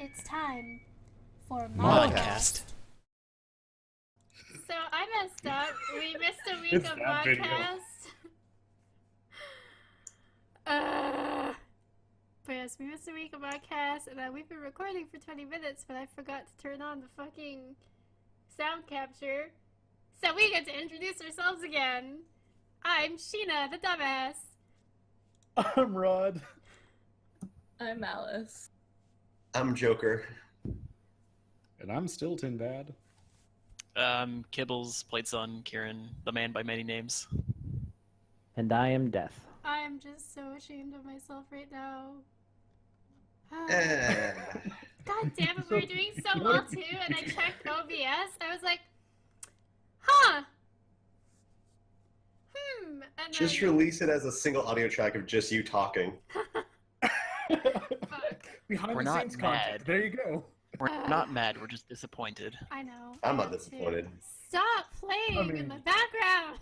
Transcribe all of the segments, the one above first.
It's time for ModCast. So I messed up. We missed a week It's of that video. ModCast. But yes, we missed a week of ModCast, and we've been recording for 20 minutes, but I forgot to turn on the fucking sound capture. So we get to introduce ourselves again. I'm Sheena, the dumbass. I'm Rod. I'm Alice. I'm Joker. And I'm still Tinbad. Kibbles, played son, Kieran, the man by many names. And I am Death. I am just so ashamed of myself right now. Eh. God damn it, we were doing so well too, and I checked OBS. I was like, huh. And Just then... release it as a single audio track of just you talking. Fuck. Behind We're the not scenes mad. content. There you go. We're not mad, we're just disappointed. I know. I'm I not am too. disappointed. Stop playing in the background.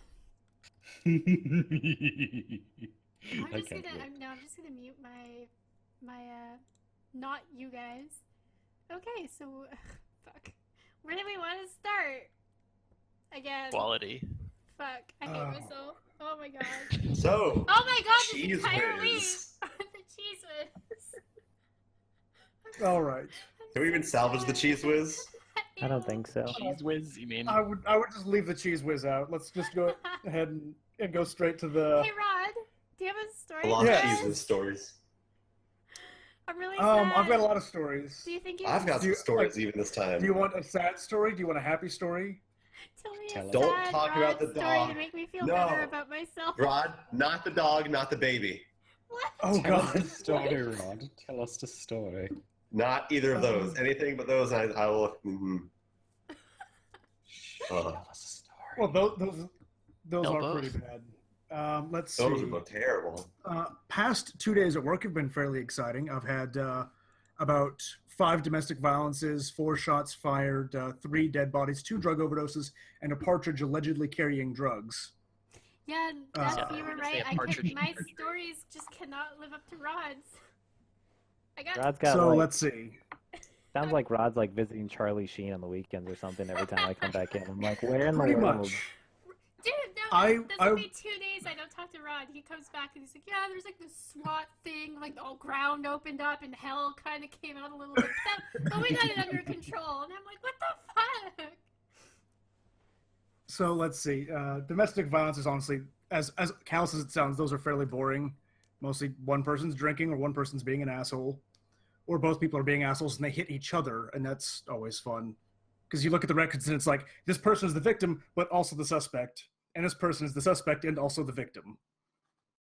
I'm just gonna mute my not you guys. Okay, so fuck. Where do we want to start? Again. Quality. Fuck. I hate myself. Oh my god. So, Oh my god, this Cheeze entire week! Whiz. The Cheeze Whiz. All right. Can we even salvage the Cheeze Whiz? I don't think so. Cheeze Whiz, you mean? I would just leave the Cheeze Whiz out. Let's just go ahead and go straight to the. Hey Rod, do you have a story? A lot for of us? Cheeze Whiz stories. I'm really sad. I've got a lot of stories. Do you think you I've got some stories even this time. Do you want a sad story? Do you want a happy story? Tell me Tell a us. Don't sad talk Rod about the story dog. to make me feel No. better about myself. Rod, not the dog, not the baby. What? Oh Tell us God. the story, Rod. Tell us the story. Not either of those. Anything but those, I will. Tell us the story. Well, those No, are both. pretty bad. Let's see. Those are both terrible. Past 2 days at work have been fairly exciting. I've had about 5 domestic violences, 4 shots fired, 3 dead bodies, 2 drug overdoses, and a partridge allegedly carrying drugs. Yeah, Jeff, Uh, you were Say right. a partridge. My stories just cannot live up to Rod's. I got Rod's got So like, let's see. sounds like Rod's like visiting Charlie Sheen on the weekends or something every time I come back in. I'm like, where in the Pretty world? much. Dude, no, I- that'll be 2 days I don't talk to Rod. He comes back and he's like, yeah, there's like this SWAT thing, like the whole ground opened up and hell kind of came out a little bit. But we got it under control. And I'm like, what the fuck? So let's see. Domestic violence is honestly, as callous as it sounds, those are fairly boring. Mostly one person's drinking or one person's being an asshole. Or both people are being assholes and they hit each other, and that's always fun. Because you look at the records and it's like, this person is the victim, but also the suspect. And this person is the suspect and also the victim.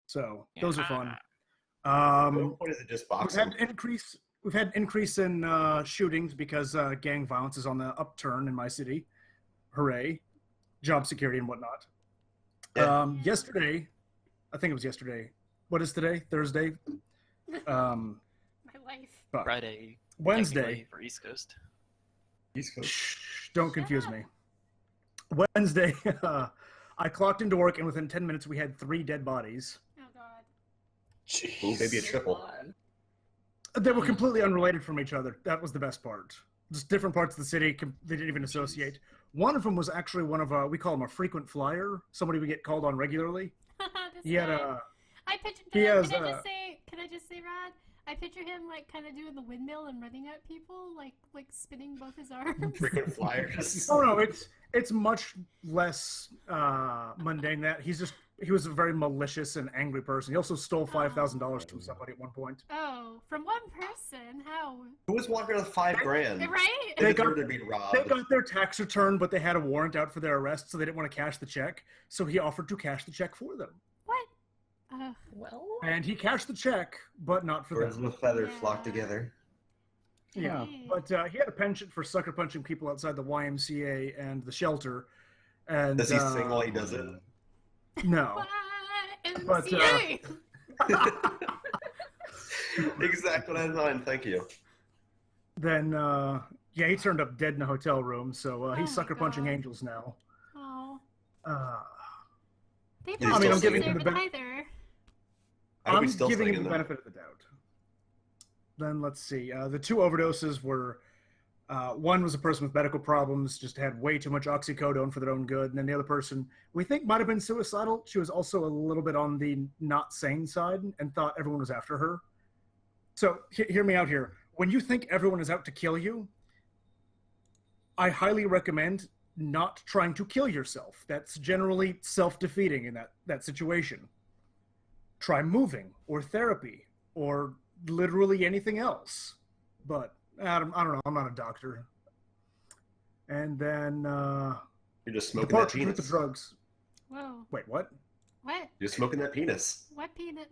So, those are fun. What is it, just We've boxing? had increase in shootings because gang violence is on the upturn in my city. Hooray. Job security and whatnot. Yeah. Yesterday, I think it was yesterday. What is today? Thursday? My life. Fuck. Friday. Wednesday. technically, for East Coast. East Coast. Shh, don't confuse up. me. Wednesday, I clocked into work, and within 10 minutes, we had 3 dead bodies. Oh god. Ooh, maybe a triple. They were completely unrelated from each other. That was the best part. Just different parts of the city. They didn't even associate. One of them was actually one of we call him a frequent flyer. Somebody we get called on regularly. This He had guy. a. I picture. he Can, has, can I just say, Rod? I picture him like kind of doing the windmill and running at people, like spinning both his arms. Frequent flyers. Oh no, it's much less mundane. That he was a very malicious and angry person. He also stole $5,000 from somebody at one point. Oh, from one person? How? Who was walking with $5,000? Right? They They got- deserve to be robbed. They got their tax return, but they had a warrant out for their arrest, so they didn't want to cash the check. So he offered to cash the check for them, What? Well, and he cashed the check, but not for Birds them. with feathers Yeah. flock together. Yeah, Hey. but he had a penchant for sucker punching people outside the YMCA and the shelter. And Does he sing while he does it? No. YMCA. But, Exactly what I had in mind. Thank you. Then yeah, he turned up dead in a hotel room, so Oh he's my sucker punching God. angels now. Oh. They I probably mean, I'm don't giving deserve him it the either. How do we I'm still giving sing him in the them? benefit of the doubt. then let's see. The 2 overdoses were, one was a person with medical problems, just had way too much oxycodone for their own good, and then the other person we think might have been suicidal. She was also a little bit on the not sane side and thought everyone was after her. So hear me out here. When you think everyone is out to kill you, I highly recommend not trying to kill yourself. That's generally self-defeating in that situation. Try moving or therapy or literally anything else. But I don't know. I'm not a doctor. And then You're just smoking that departure with penis. the drugs. Whoa. Wait, what? What? You're smoking that penis. What penis?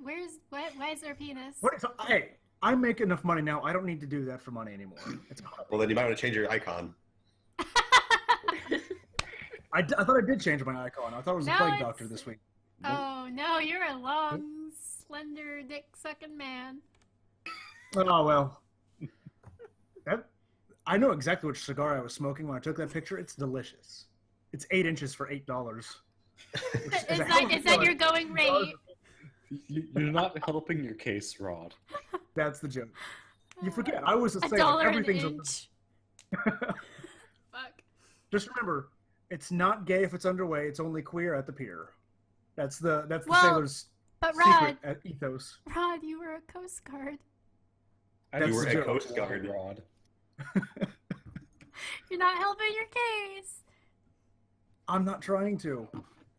Why is there a penis? What is? Hey, I make enough money now. I don't need to do that for money anymore. It's Well, then you might want to change your icon. I thought I did change my icon. I thought it was a No, plague it's- doctor this week. Oh no, you're a long, slender, dick-sucking man. Oh well. I know exactly which cigar I was smoking when I took that picture. It's delicious. It's 8 inches for $8. Is that your going rate? You're not helping your case, Rod. That's the joke. You forget. I was a sailor. $1 an Everything's inch. Fuck. Just remember, it's not gay if it's underway. It's only queer at the pier. That's the Well, sailor's But secret at ethos. Rod, you were a Coast Guard. That's You were the a joke. Coast Guard. Rod. You're not helping your case. I'm not trying to.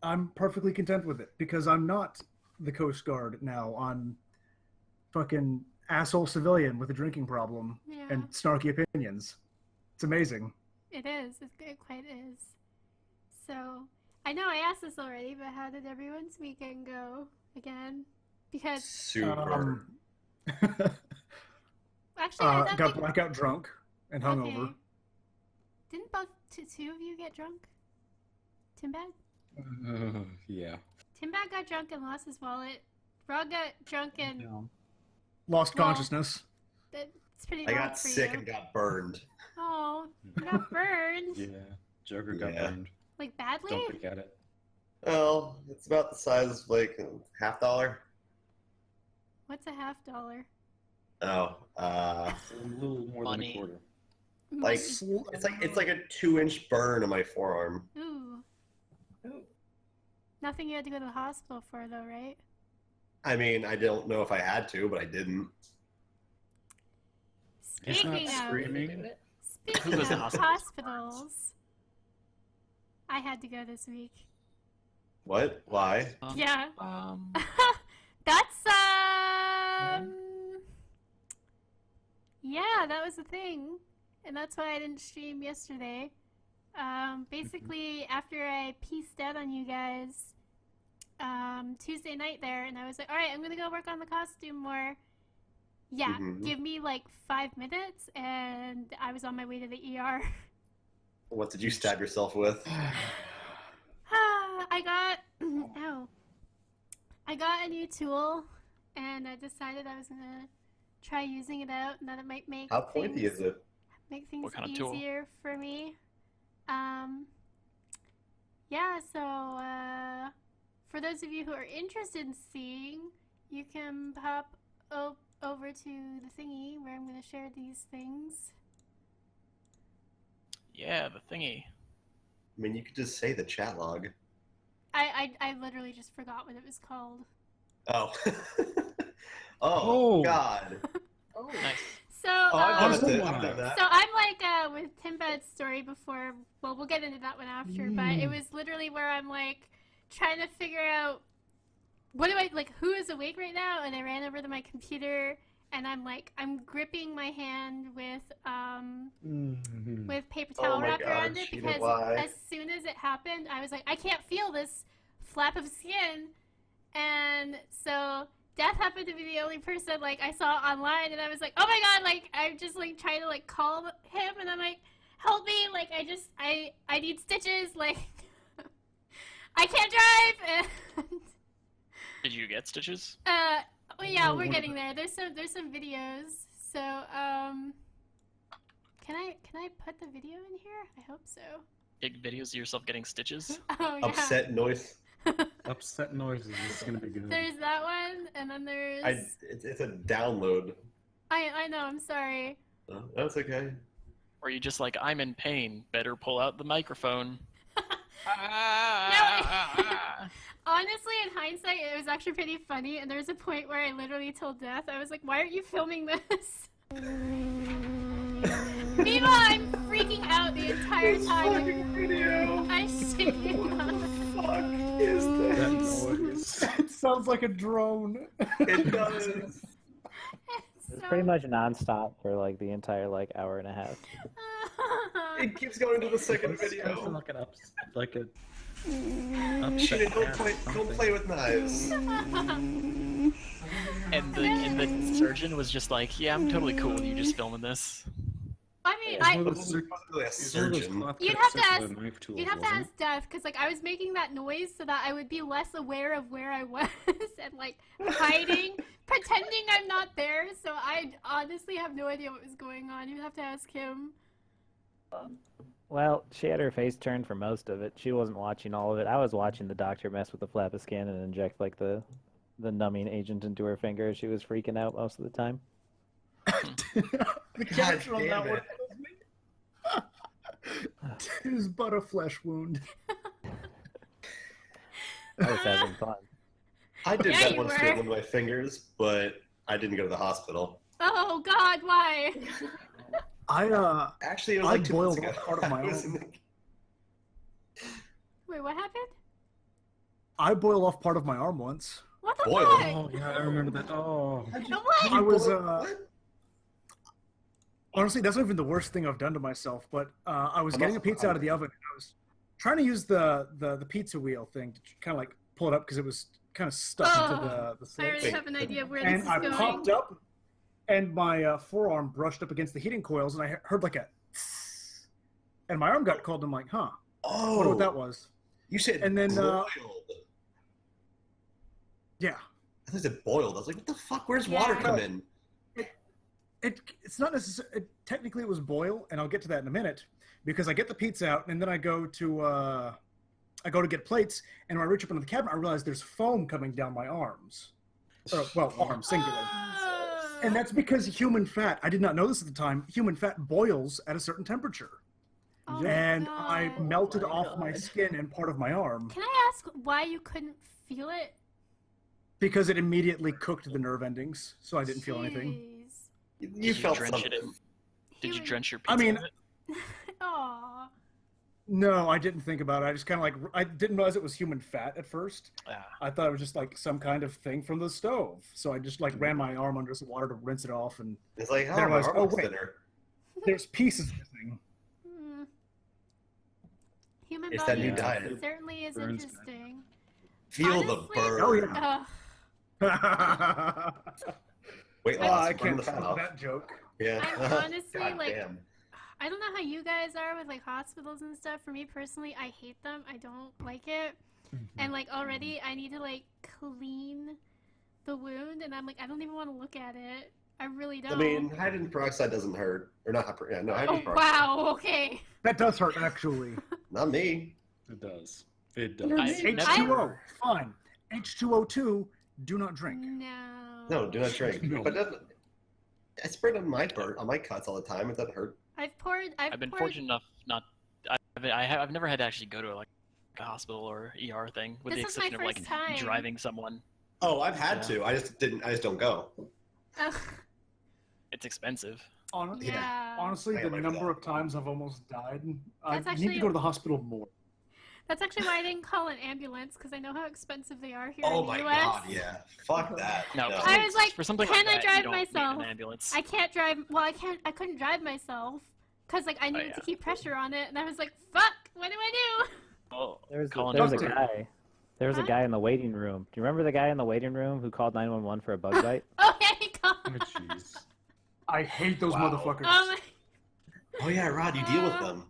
I'm perfectly content with it because I'm not the Coast Guard now. I'm fucking asshole civilian with a drinking problem Yeah, and snarky opinions. It's amazing. it is. It quite is. So, I know I asked this already, but how did everyone's weekend go again? Because Super. actually, I don't got think. blackout drunk and hungover. Okay. Didn't both two of you get drunk? Tinbad? Yeah. Tinbad got drunk and lost his wallet. Rod got drunk and Lost Well, consciousness. it's pretty I normal got for sick you. and got burned. Oh, you got burned. Yeah. Joker got Yeah. burned. Like badly? Don't forget it. Well, it's about the size of like $50. What's a $50? Oh, It's a little more Money. than a quarter. like it's like a 2-inch burn on my forearm. Ooh. Nothing you had to go to the hospital for, though, right? I mean, I don't know if I had to, but I didn't. He's not Speaking of screaming. speaking goes to of hospitals? hospitals, I had to go this week. What? Why? Yeah. Um, That's yeah, that was the thing, and that's why I didn't stream yesterday. Basically, after I pieced out on you guys Tuesday night there, and I was like, all right, I'm gonna go work on the costume more. Yeah, Mhm. give me like 5 minutes, and I was on my way to the ER. What did you stab yourself with? I got ow. I got a new tool, and I decided I was gonna try using it out, and that it might make How pointy is it? make things What kind of tool? easier for me. Yeah, so for those of you who are interested in seeing, you can pop over to the thingy where I'm going to share these things. yeah, the thingy. I mean, you could just say the chat log. I literally just forgot what it was called. Oh. oh, Oh. God. Nice. So, Oh, I've done Awesome. it. I've done that. so I'm like with Tinbad's story before. Well, we'll get into that one after. But it was literally where I'm like trying to figure out what do I like. Who is awake right now? And I ran over to my computer, and I'm gripping my hand with paper towel Oh my wrapped God, around it Sheena, because why? as soon as it happened, I was like, I can't feel this flap of skin, and so. Death happened to be the only person like I saw online, and I was like, oh my god, like I'm just like trying to like call him, and I'm like, help me, like I need stitches, like I can't drive. And Did you get stitches? oh yeah, we're getting there. There's some videos. So can I put the video in here? I hope so. Big videos of yourself getting stitches? Oh yeah. Upset noise. Upset noises. This is gonna be good. There's that one, and then there's It's a download. I know, I'm sorry. Oh, that's okay. Or you just like, I'm in pain. Better pull out the microphone. Honestly, in hindsight, it was actually pretty funny, and there was a point where I literally told Death, I was like, why aren't you filming this? Meanwhile, I'm freaking out the entire time. Fucking video. I shit you not. Fuck is That this? noise. It sounds like a drone. It does. It's It's so... pretty much nonstop for like the entire like hour and a half. It keeps going to the second It's kind of video. like an like a Sheena, don't play with knives. And the surgeon was just like, yeah, I'm totally cool with you just filming this. I mean, It's one of It those wasn't really a it's one of those surgeon. cloth You'd cuts have to with ask- a knife tool, you'd have to wasn't ask Death, because like I was making that noise so that I would be less aware of where I was and like hiding, pretending I'm not there. So I honestly have no idea what was going on. You'd have to ask him. Well, she had her face turned for most of it. She wasn't watching all of it. I was watching the doctor mess with the flap of skin and inject like the numbing agent into her finger. She was freaking out most of the time. The caption on damn that one it. was me. It is but a flesh wound. I was having fun. I did Yeah, that you once were. to one of my fingers, but I didn't go to the hospital. Oh God, why? Actually, it was I like 2 months boiled ago. off part of my I was in own. the- Wait, what happened? I boiled off part of my arm once. What the Boy, fuck? Oh yeah, I remember that. Oh, What? I was What? honestly, that's not even the worst thing I've done to myself. But I was I'm getting a not pizza out of the surprised. oven. And I was trying to use the pizza wheel thing to kind of like pull it up because it was kind of stuck into the I slit. already have an idea of where this And is I going. popped up, and my forearm brushed up against the heating coils, and I heard like a, and my arm got cold. And I'm like, huh, I wonder what that was. You said And then, boiled. Yeah, I thought it said boiled. I was like, what the fuck? Where's Yeah. water come in? it's not necessarily. Technically, it was boil, and I'll get to that in a minute because I get the pizza out, and then I go to get plates, and when I reach up into the cabinet, I realize there's foam coming down my arms. Well, arms singular. Oh. And that's because human fat, I did not know this at the time, human fat boils at a certain temperature. Oh my And I God. melted Oh my off my God. skin and part of my arm Can I ask why you couldn't feel it? because it immediately cooked the nerve endings, so I didn't feel anything. Jeez. You Did you felt drench it something. Did you Human- drench your I pizza mean- in it? Aw. No, I didn't think about it. I just kind of like, I didn't realize it was human fat at first. Ah. I thought it was just like some kind of thing from the stove. So I just like ran my arm under some water to rinse it off, and It's like, oh, There my was- arm oh, looks wait. thinner. there's pieces missing. Hmm. Human It's that body new diet. certainly is Burns interesting. Feel the Honestly- burn. Oh, yeah. Ugh. Weight Oh, loss. I burn can't the fat follow off. that joke. Yeah. I honestly, God like- damn. I don't know how you guys are with like hospitals and stuff. For me personally, I hate them. I don't like it. And like already I need to like clean the wound, and I'm like, I don't even want to look at it. I really don't. I mean, hydrogen peroxide doesn't hurt. Or not, yeah, no, oh hydrogen peroxide. wow, okay. That does hurt, actually. Not me. it does. It does. H2O, fine. H2O2, do not drink. No. No, do not drink. No. But I sprayed on my cuts all the time. It doesn't hurt. I've been fortunate enough not. I've never had to actually go to like a hospital or ER thing, with This the was my exception of like first time. driving someone. Oh, I've had Yeah. to. I just don't go. Ugh, It's expensive. yeah. Honestly, I the got my number fault. of times I've almost died, I That's need actually- to go to the hospital more. That's actually why I didn't call an ambulance, because I know how expensive they are here Oh in the my US. god, yeah. Fuck that. No, No. I was like, for something can like I that, drive you don't myself? Need an ambulance. I can't drive. Well, I couldn't drive myself because like I needed yeah. to keep pressure on it, and I was like, "Fuck, what do I do?" Well, There was calling a doctor. guy. There was a Huh? guy in the waiting room. Do you remember the guy in the waiting room who called 911 for a bug bite? Oh yeah, he called. Oh, jeez. I hate those Wow. motherfuckers. Oh my. Oh yeah, Rod, you deal with them.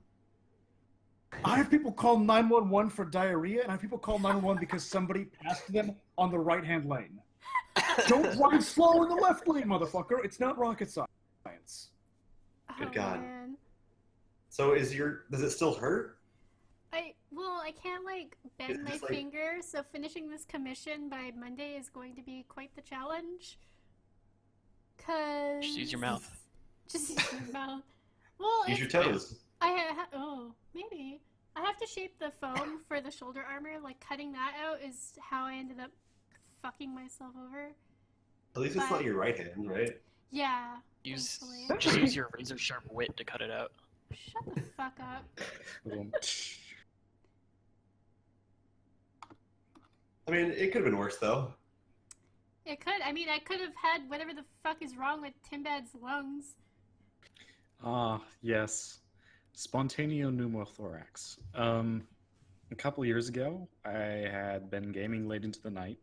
I have people call 911 for diarrhea, and I have people call 911 because somebody passed them on the right-hand lane. Don't drive slow in the left lane, motherfucker. It's not rocket science. Good Oh, God. man. So does it still hurt? I can't like bend It's my just, like- finger, so finishing this commission by Monday is going to be quite the challenge. Cause Just use your mouth. Just use your mouth. Well, Use your it's- toes. Maybe. I have to shape the foam for the shoulder armor. Like, cutting that out is how I ended up fucking myself over. At least it's But- not your right hand, right? Yeah. Just thankfully. use your razor sharp wit to cut it out. Shut the fuck up. I mean, it could have been worse, though. It could. I mean, I could have had whatever the fuck is wrong with Tinbad's lungs. Ah, yes. Spontaneopneumothorax. A couple years ago, I had been gaming late into the night.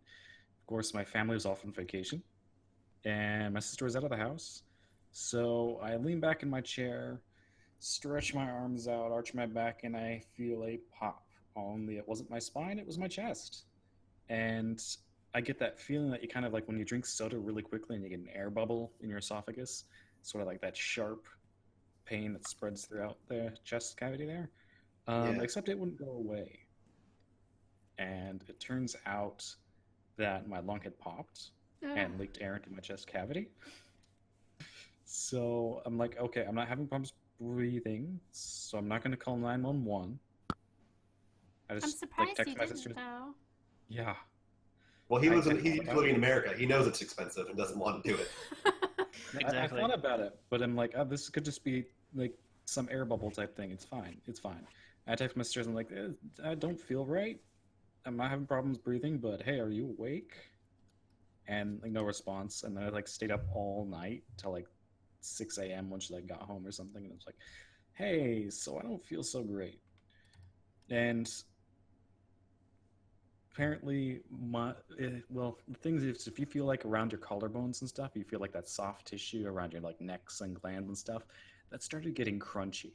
Of course, my family was off on vacation, and my sister was out of the house. So I lean back in my chair, stretch my arms out, arch my back, and I feel a pop. Only it wasn't my spine, it was my chest. And I get that feeling that you kind of like when you drink soda really quickly and you get an air bubble in your esophagus, sort of like that sharp pain that spreads throughout the chest cavity there. Yeah. Except it wouldn't go away. And it turns out that my lung had popped and Ugh. leaked air into my chest cavity. So I'm like, okay, I'm not having problems breathing, so I'm not going to call 911. I I'm just surprised text you my didn't, sister. though. Yeah. Well, he's living in about America. He knows it's expensive and doesn't want to do it. Exactly. I thought about it, but I'm like, oh, this could just be like some air bubble type thing. It's fine. It's fine. I text my sisters. I'm like, I don't feel right. I'm not having problems breathing, but hey, are you awake? And like no response. And then I like stayed up all night till like 6 a.m. when she like got home or something. And I was like, hey, so I don't feel so great. And apparently, the thing is, if you feel like around your collarbones and stuff, you feel like that soft tissue around your like necks and glands and stuff, that started getting crunchy.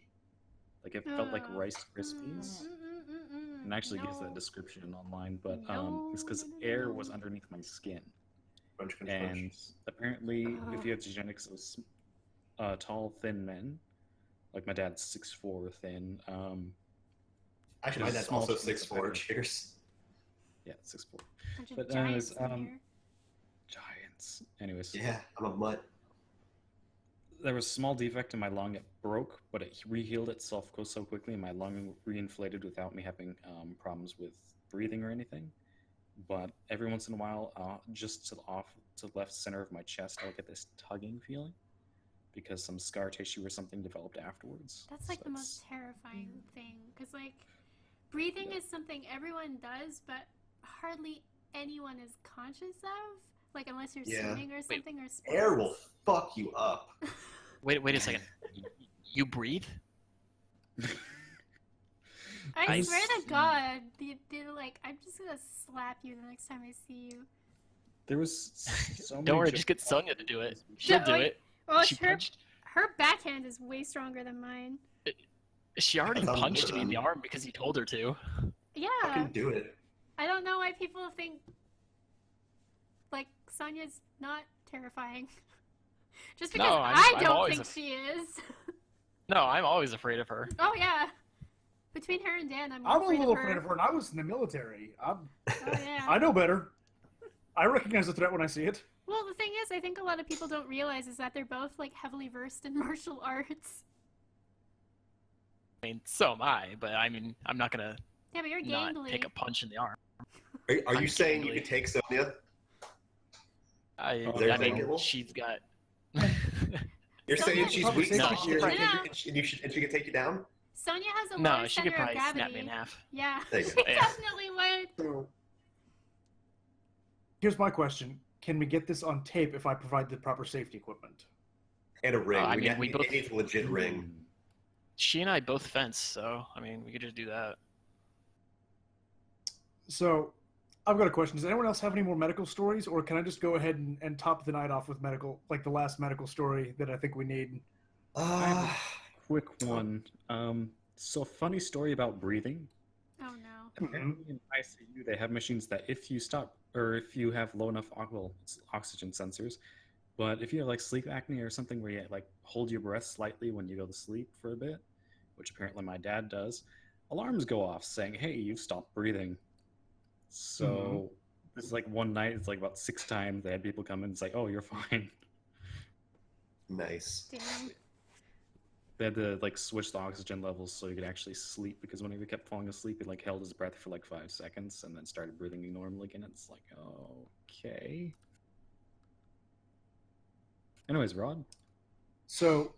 Like it felt like Rice Krispies. And actually gives that description online, but it's because air was underneath my skin. Crunch, crunch, And crunch. apparently, if you have genetics of tall, thin men, like my dad's 6'4", thin. Actually, my there's dad's small also chance of 6'4". having- Cheers. Yeah, 6'4". Bunch of But, giants anyways, in here. Giants. Anyways, Yeah, I'm a mutt. there was a small defect in my lung. It broke, but it rehealed itself so quickly, and my lung reinflated without me having problems with breathing or anything. But every once in a while, just to the left center of my chest, I'll get this tugging feeling because some scar tissue or something developed afterwards. That's like So the most terrifying thing. Because, like, breathing is something everyone does, but hardly anyone is conscious of. Like, unless you're Yeah. swimming or something or sports. Air will fuck you up. Wait a second. You breathe? I I swear to see. God, like, I'm just gonna slap you the next time I see you. There was so many Don't worry, jokes just get about Sonya to do it. She'll do it. Oh, She punched. her backhand is way stronger than mine. She already That's punched me in the awesome. arm because you told her to. Yeah, Fucking do it. I don't know why people think like Sonya's not terrifying. Just because No, I I'm don't always think she is. No, I'm always afraid of her. Oh yeah. Between her and Dan, I'm I'm a afraid little of her. afraid of her, and I was in the military. Oh yeah. I know better. I recognize the threat when I see it. Well, the thing is, I think a lot of people don't realize is that they're both like heavily versed in martial arts. I mean, so am I, but I mean, I'm not gonna Yeah, but you're not gangly. take a punch in the arm. Are you I'm saying you gangly. could take Sonya? I There mean, you go. she's got. You're saying Sonya- she's Probably weak say enough something. here, No. and she can take you down? Sonya has a No, lower she could center of probably gravity. snap me in half. Yeah, There you she go. Yeah. definitely would. Here's my question: can we get this on tape if I provide the proper safety equipment? And a ring. I mean, we it both- needs a legit ring. She and I both fence, so I mean, we could just do that. So, I've got a question. Does anyone else have any more medical stories, or can I just go ahead and top the night off with medical, like the last medical story that I think we need? Quick one. So funny story about breathing. Oh no. Apparently in ICU, they have machines that if you stop or if you have low enough it's oxygen sensors, but if you have like sleep apnea or something where you like hold your breath slightly when you go to sleep for a bit, which apparently my dad does, alarms go off saying, "Hey, you've stopped breathing." So this is like one night. It's like about 6 times they had people come in. It's like, "Oh, you're fine." Nice. Damn. They had to like switch the oxygen levels so he could actually sleep because whenever he kept falling asleep, he like held his breath for like 5 seconds and then started breathing normally again. It's like, okay. Anyways, Rod. So,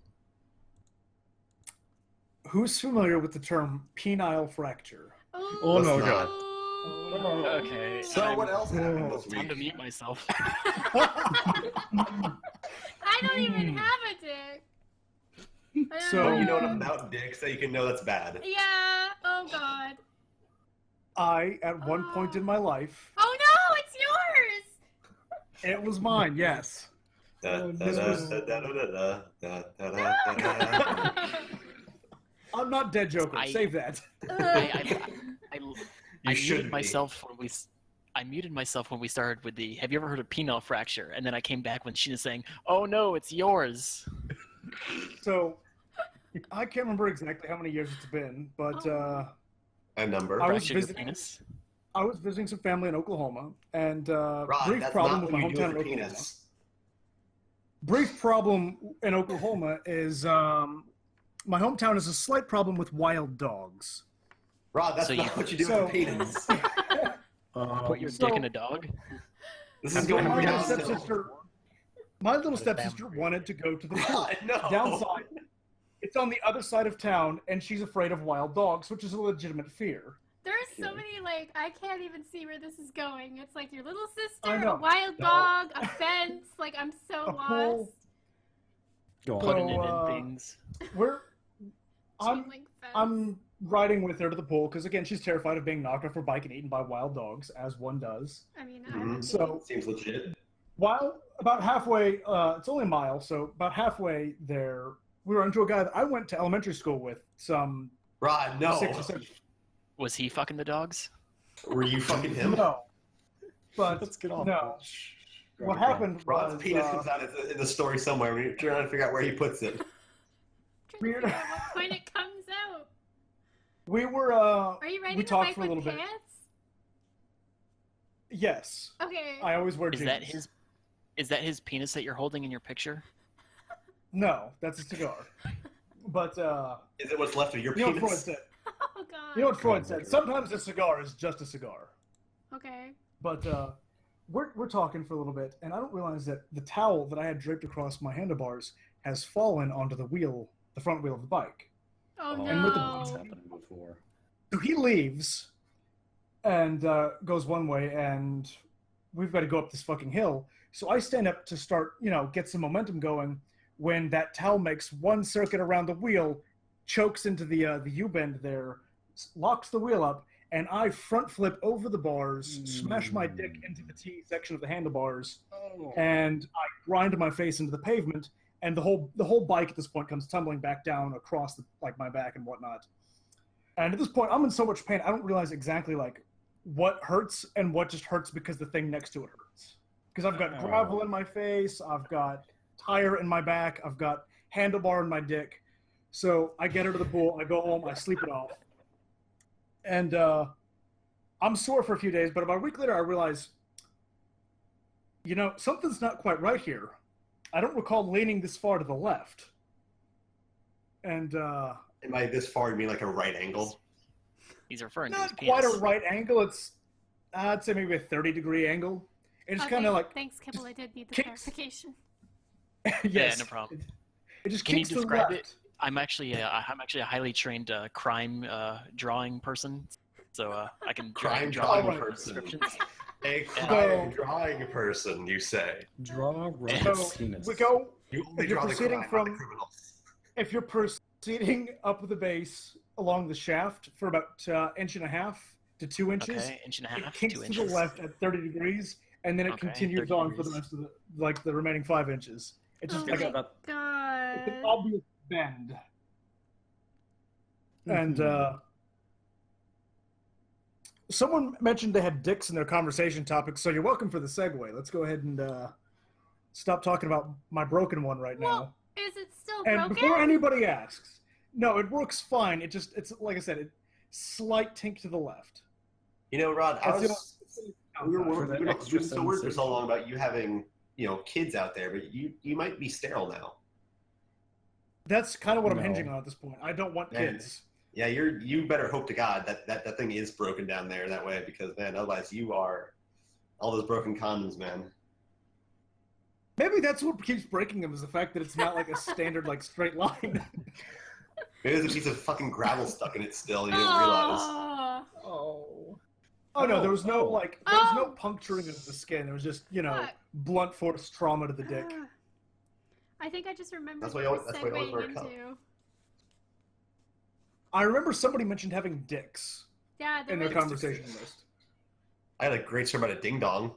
who's familiar with the term penile fracture? Oh no, God. Okay. So what else happened this Time to week? mute myself. I don't even have a dick. I don't So- Well, know. you know enough about dicks that you can know that's bad. Yeah. Oh God. I, at one point in my life, Oh no, it's yours. it was mine, yes. This was- I'm not dead joker. I- Save that. I You should muted be. myself when we. I muted myself when we started with the. Have you ever heard of penile fracture? And then I came back when she was saying, "Oh no, it's yours." So, I can't remember exactly how many years it's been, but Oh. A number. I was Fractured your visiting- penis. I was visiting some family in Oklahoma, and Rod, brief that's problem not with what my you do hometown with in a Oklahoma. penis. Brief problem in Oklahoma is my hometown is a slight problem with wild dogs. Rod, that's So not you- what you do so- with a penis. Put your So- dick in a dog. This is going my little downhill. stepsister, my little stepsister wanted to go to the pool. Rod, no. Downside, it's on the other side of town, and she's afraid of wild dogs, which is a legitimate fear. There's so many, like, I can't even see where this is going. It's like your little I sister, know. a wild No. dog, a fence. Like, I'm so A lost. pool. Go on. So, Putting it in things. We're Chain link fence. I'm riding with her to the pool because again she's terrified of being knocked off her bike and eaten by wild dogs, as one does. I mean, Mhm. So Seems legit. while about halfway, it's only a mile, so about halfway there, we run into a guy that I went to elementary school with. Some Rod, no. 6 or 7. Was he fucking the dogs? Were you fucking him? No, but Let's get off. no. Shh. What Rod. happened Rod's was penis comes out in the story somewhere. We're trying to figure out where he puts it. Trying to weird. figure out what point it comes out. we were Are you riding we the talked bike for a with little bit. pants? Yes, Okay. I always wear Is jeans. that his? Is that his penis that you're holding in your picture? No, that's a cigar. But Is it what's left of your you know what Freud penis? said. Oh God. You know what Freud said. Sometimes a cigar is just a cigar. Okay. But we're talking for a little bit, and I don't realize that the towel that I had draped across my handlebars has fallen onto the front wheel of the bike. Oh Oh, no. and with the What's buttons happened before? So he leaves and goes one way, and we've got to go up this fucking hill. So I stand up to start, get some momentum going when that towel makes one circuit around the wheel, chokes into the U-bend there, locks the wheel up, and I front flip over the bars, smash my dick into the T section of the handlebars, Oh. and I grind my face into the pavement, and the whole bike at this point comes tumbling back down across my back and whatnot. And at this point, I'm in so much pain, I don't realize exactly what hurts and what just hurts because the thing next to it hurts. Because I've got gravel in my face, I've got tire in my back, I've got handlebar in my dick. So I get her to the pool, I go home, I sleep it off. And I'm sore for a few days, but about a week later I realize, something's not quite right here. I don't recall leaning this far to the left. And Am I this far? You mean like a right angle? He's referring to his not penis. quite a right angle. It's, I'd say maybe a 30-degree angle. It's Okay, kind of like, Thanks, Kibble. I did need the kicks- clarification. yes. Yeah, no problem. It just Can you kicks to the describe left. it? I'm actually a highly trained crime drawing person, so I can Crime draw drawing person. person. descriptions. A So- crime drawing person, you say. Draw So Rod's penis. we go, You only If you're draw the proceeding crime, not the from- criminals. if you're proceeding up the base along the shaft for about 1.5 to 2 inches, Okay, inch and a it half, kinks 2 to inches. the left at 30 degrees, and then it Okay, continues 30 on for the degrees. rest of the remaining 5 inches. It's just Oh like my a, about it's an God. obvious bend. And someone mentioned they had dicks in their conversation topic, so you're welcome for the segue. Let's go ahead and stop talking about my broken one right now. Well, is it still And broken? before anybody asks, no, it works fine. It's like I said, it slight tink to the left. You know, Rod, I That's the was. only- We're extra so worried for so sensation. long about you having, kids out there, but you might be sterile now. That's kind of what I'm No. hinging on at this point. I don't want Man. kids. Yeah, you better hope to God that thing is broken down there that way, because man, otherwise you are all those broken condoms, man. Maybe that's what keeps breaking them is the fact that it's not like a standard like straight line. Maybe there's a piece of fucking gravel stuck in it still. You didn't realize. Oh, Oh. Oh no, there was no Oh. puncturing of the skin. It was just Fuck. blunt force trauma to the dick. I think I just remembered That's what why we're you always- that's why you always segueing wear a into. I remember somebody mentioned having dicks Yeah, in their was- conversation list. I had a great story about a ding dong,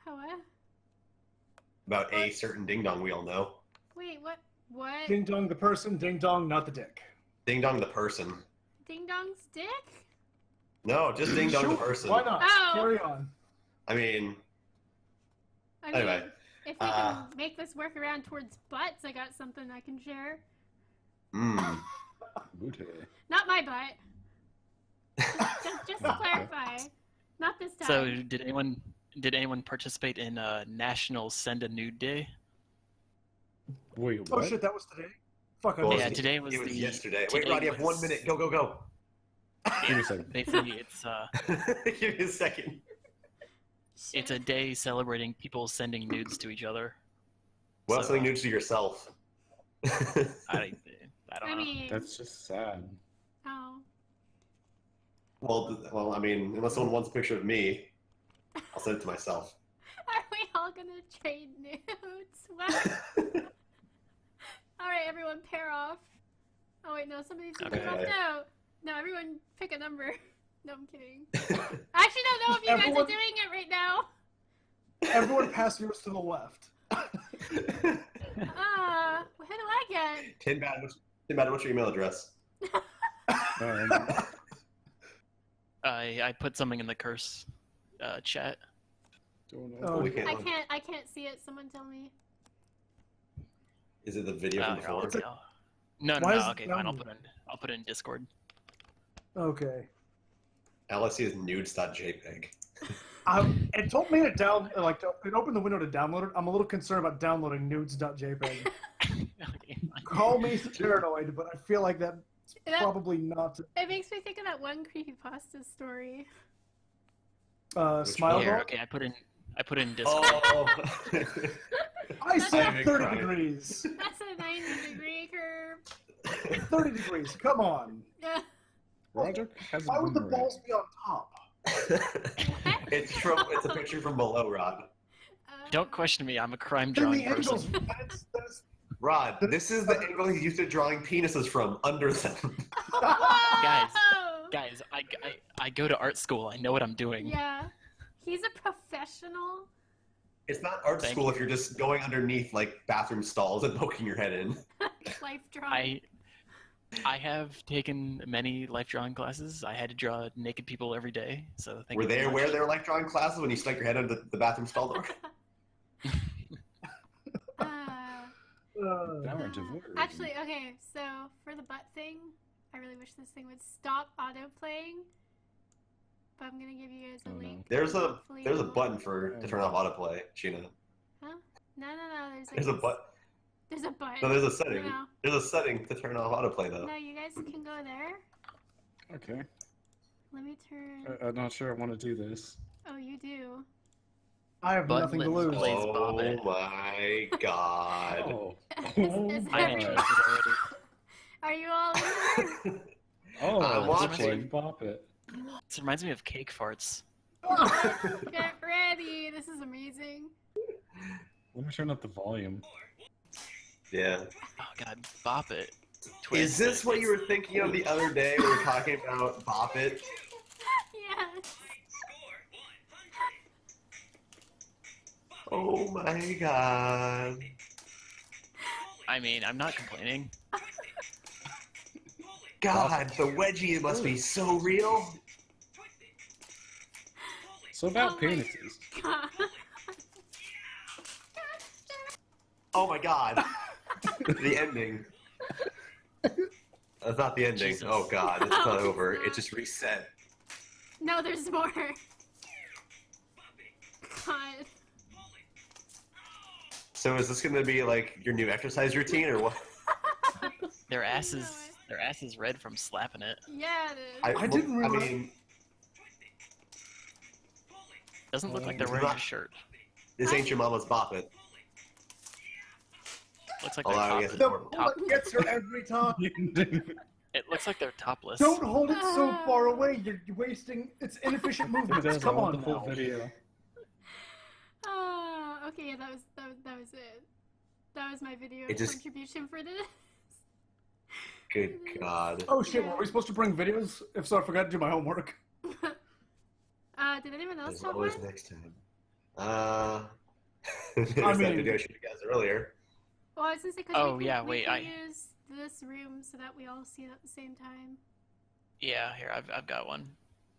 Oh, what? about a certain ding dong we all know. Wait, what? What? Ding dong the person, ding dong not the dick. Ding dong the person. Ding Dong's dick? No, just ding dong the Sure, person. Why not? Oh. Carry on. I mean, I mean, Anyway, if we can make this work around towards butts, I got something I can share. Booty. Not my butt. Just to clarify. Not this time. So did anyone participate in National Send a Nude Day? Wait, Oh what? shit, that was today? Fuck, I Well, missed Yeah, it. today was it was the yesterday. Wait, today Rod, you have 1 was- minute. Go, go, go. Give me a second. Basically, it's Give me a second. it's a day celebrating people sending nudes to each other. Well, So, something new to yourself. I don't I know. mean, That's just sad. oh. Well, I mean, unless someone wants a picture of me, I'll send it to myself. Are we all gonna trade nudes? What? Alright, everyone, pair off. Oh, wait, no, somebody's Okay. left out. No, everyone pick a number. No, I'm kidding. I actually don't know if you guys Everyone- are doing it right now. Everyone pass yours to the left. Who do I get? Tinbad, what's your email address? Um, I put something in the curse chat. don't know. Oh, we can't. I can't see it. Someone tell me. Is it the video from Here, I'll- before? I'll- No, Why is it okay, fine. down I'll put it in Discord. Okay. All I see is nudes.jpg. It told me it opened the window to download it. I'm a little concerned about downloading nudes.jpg. Okay, fine. Call me paranoid, but I feel like that's That- probably not. It makes me think of that one creepypasta story. Smile one? Here, girl. okay, I put it in Discord. Oh. I said I'm 30 crying. That's degrees. a 90-degree curve. 30 degrees. Come on. Yeah. Roger has Why a would the boomerang. balls be on top? It's a picture from below, Rod. Don't question me. I'm a crime Then drawing the angles. person. That's Rod, this is the angle he's used to drawing penises from, under them. Guys. Whoa! Guys, I go to art school. I know what I'm doing. Yeah. He's a professional. It's not art Thank school if you're just going underneath like bathroom stalls and poking your head in. Life drawing. I have taken many life drawing classes. I had to draw naked people every day. So thank Were you they very aware much. they were like drawing classes when you stuck your head under the bathroom stall door? Now we're divorced. Actually, okay, so for the butt thing, I really wish this thing would stop auto-playing. But I'm gonna give you guys a Oh, no. link. There's a Hopefully there's a it'll- button to turn off autoplay, Sheena. Huh? No, there's like There's a this- button. There's a button. No, there's a setting. No. There's a setting to turn off autoplay though. No, you guys can go there. Okay. Let me turn. I'm not sure I want to do this. Oh, you do. I have nothing to Buttonless lose. plays Bop Oh It. my god. Oh. Is I everyone- introduced it already. Are you all in there? Oh, I'm it's watching. like Bop It. This reminds me of cake farts. Get ready. This is amazing. Let me turn up the volume. Yeah. Oh god, Bop It. Is Twist this it. what you were thinking of the other day? We were talking about Bop It. Yes. Oh my god. I mean, I'm not complaining. God, the wedgie must be so real. So about Oh my- penises. God. Oh my god. The ending. That's not the ending. Jesus. Oh god, it's not over. It just reset. No, there's more. God. So is this gonna be like your new exercise routine or what? Their I ass know is it. their ass is red from slapping it. Yeah, it is. I didn't realize- mean, Doesn't look like This they're is wearing not- a shirt. this ain't your mama's Bop It. Looks like Although I they're guess topless. it's The more- bullet gets her every time. It looks like they're topless. Don't hold it so far away. You're wasting. It's inefficient movements. There's Come a on wonderful now. video. Okay, yeah, that was it. That was my video It just- contribution for this. Good God. Oh shit! Were we supposed to bring videos? If so, I forgot to do my homework. Did anyone else There's have always one? next time. There's that mean- video I showed you guys earlier. Well, I was gonna say, cause Oh, we can, yeah, we wait, can I- use this room so that we all see it at the same time. Yeah, here I've got one.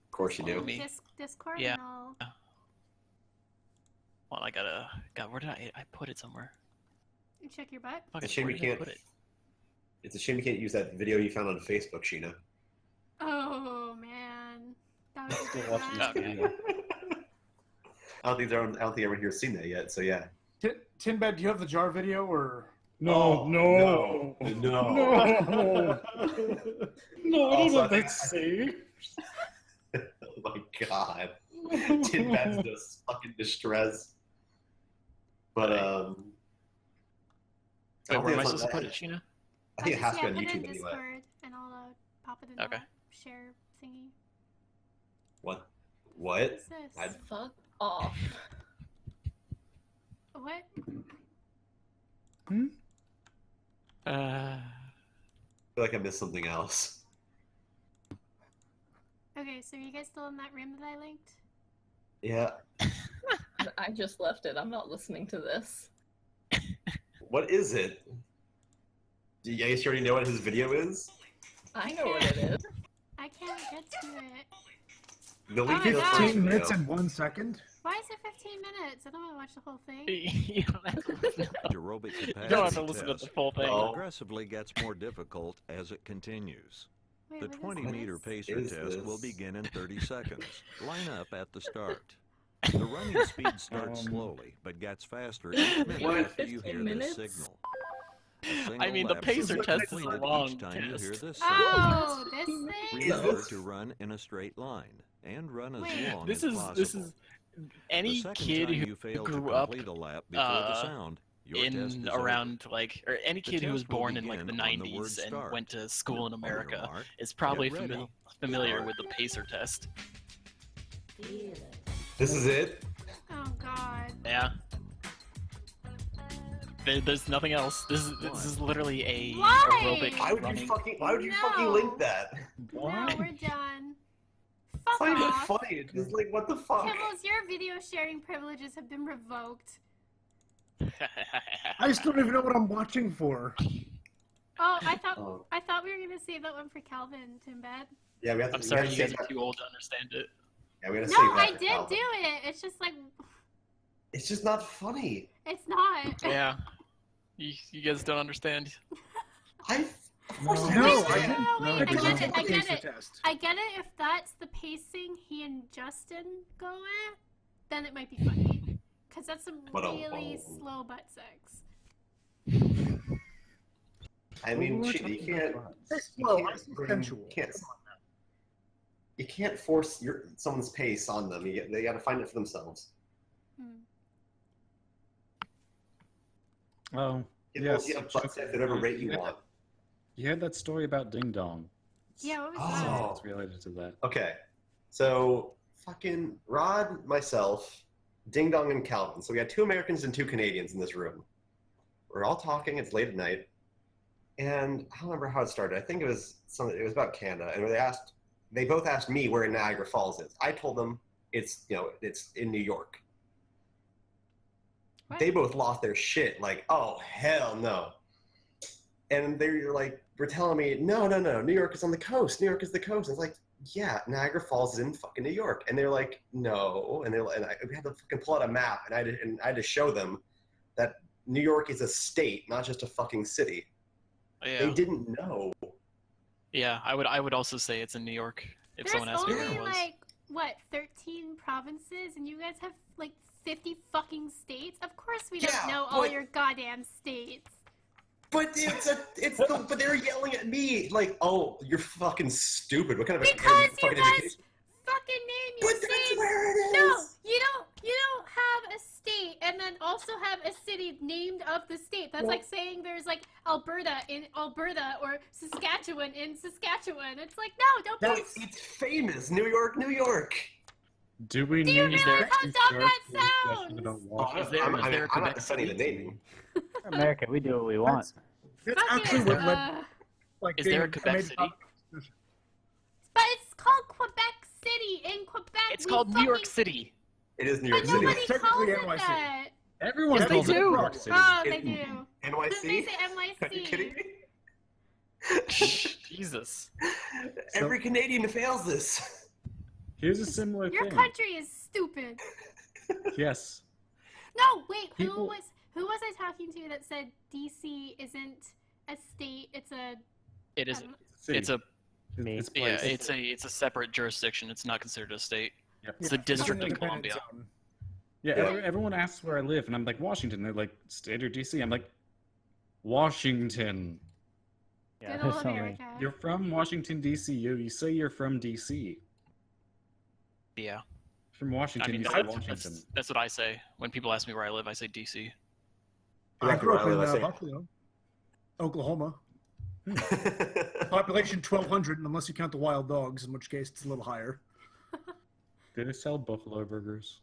Of course you do. Me. Discord Yeah. and all. Well, God, where did I put it somewhere? You check your butt. Fuck, It's a shame where you did I can't. put it? It's a shame you can't use that video you found on Facebook, Sheena. Oh man, that was a Still good watching one. this video. I don't think everyone here's seen that yet. So yeah. Tinbad, do you have the jar video or? Oh, no. No, no, I Also, don't I let think- that say. Oh my God. Tinbad's just fucking distress. But Wait, I don't where am I think it's supposed to on- put it, Sheena? I think it has to be on put it in YouTube anyway. Discord, and I'll pop it in Okay. the share thingy. What? What's this? I'd- Fuck off. What? I feel like I missed something else. Okay, so are you guys still in that room that I linked? Yeah. I just left it. I'm not listening to this. What is it? Do you guys already know what his video is? I know what it is. I can't get to it. The link my is God. 15 minutes video. and 1 second. Why is it 15 minutes? I don't want to watch the whole thing. You don't have to listen. Aerobic You capacity don't have to listen to the test full thing. Oh. progressively gets more difficult as it continues. Wait, The what is 20-meter this? pacer Is test will this? begin in 30 seconds. Line up at the start. The running speed starts slowly, but gets faster each minute What? after you 15 hear minutes? this signal. I mean, the pacer test is a long each time you hear test. this Oh, this signal. thing? Remember this- to run in a straight line and run as Wait. long This as is possible. any the second kid time who you fail to grew up complete a lap before the sound, your test in is around like, or any The kid who was test will born in like the begin on the word 90s and start. went to school in On your America mark, is probably get ready. familiar Start. with the pacer test. This is it? Oh god. Yeah. There's nothing else. This is literally a Why? aerobic Why would you running. fucking No. link that? No, Why? we're done. It's Fuck not even off. funny. It's just like, what the fuck? Kibbles, your video sharing privileges have been revoked. I still don't even know what I'm watching for. Oh, I thought Oh. we were gonna save that one for Calvin, Tinbad. Yeah, we have to. I'm we sorry, gotta you guys save are that. too old to understand it. Yeah, we gotta No, save that I for did Calvin. do it. It's just like It's just not funny. it's not. Yeah. You guys don't understand. Of course I No, understand. I didn't. No, wait, I I didn't get take it, I the get pacer it. test. I get it if that's the pacing he and Justin go at, then it might be funny. Because that's some really slow butt sex. I mean, Well, we're shit, you talking can't. about- You Well, can't it's bring- sensual. You can't force someone's pace on them. They got to find it for themselves. Hmm. Oh, People, yes. you have butt sex at whatever rate you want. You had that story about Ding Dong. Yeah, what was Oh. It's related to that. Okay, so fucking Rod, myself, Ding Dong, and Calvin. So we had 2 Americans and 2 Canadians in this room. We're all talking. It's late at night, and I don't remember how it started. I think it was something. It was about Canada, and they both asked me where Niagara Falls is. I told them it's in New York. What? They both lost their shit. Like, oh hell no. And they're like, we're telling me, no, New York is on the coast. New York is the coast. And it's like, yeah, Niagara Falls is in fucking New York. And they're like, no. And we had to fucking pull out a map, and I had to show them that New York is a state, not just a fucking city. Yeah. They didn't know. Yeah, I would also say it's in New York if There's someone asked me where only it was. like what 13 provinces, and you guys have like 50 fucking states. Of course, we Yeah, don't know all but- your goddamn states. But but they're yelling at me like, "Oh, you're fucking stupid." What kind of Because you fucking guys education? fucking name But your that's state. where it is. No, you don't have a state and then also have a city named of the state. That's like saying there's like Alberta in Alberta or Saskatchewan in Saskatchewan. It's like, no, don't be. It's famous. New York, New York. Do we Do you need realize how to dumb start that the discussion sounds? about I'm Washington? I'm not defending the naming. America, we do what we want. That's Fucking, actually what led, like, Is there a being Quebec major City? topic. But it's called Quebec City. In Quebec, It's we called New York fucking- City. It is New But York City. nobody Technically calls it NYC. that. Everyone Yes, they calls it do. New York City. Oh, they It- do. NYC? They say Are you kidding NYC. me? Jesus. Every Canadian fails this. Here's a similar Your thing. country is stupid. Yes. No, wait. Who People- was I talking to that said DC isn't a state? It's a. It is. City. It's a. Me. It's Yeah. place. It's a separate jurisdiction. It's not considered a state. Yep. It's a district in Independent Columbia. zone. Yeah, Yeah. everyone asks where I live, and I'm like, Washington. They're like, state or DC? I'm like, Washington. Yeah, Good old there's only- America. You're from Washington, D.C. You say you're from D.C. Yeah. From Washington, I mean, you say that's, Washington. that's what I say when people ask me where I live. I say DC. I grew up in I say- Buffalo, Oklahoma. Population 1,200, unless you count the wild dogs, in which case it's a little higher. Do they sell buffalo burgers?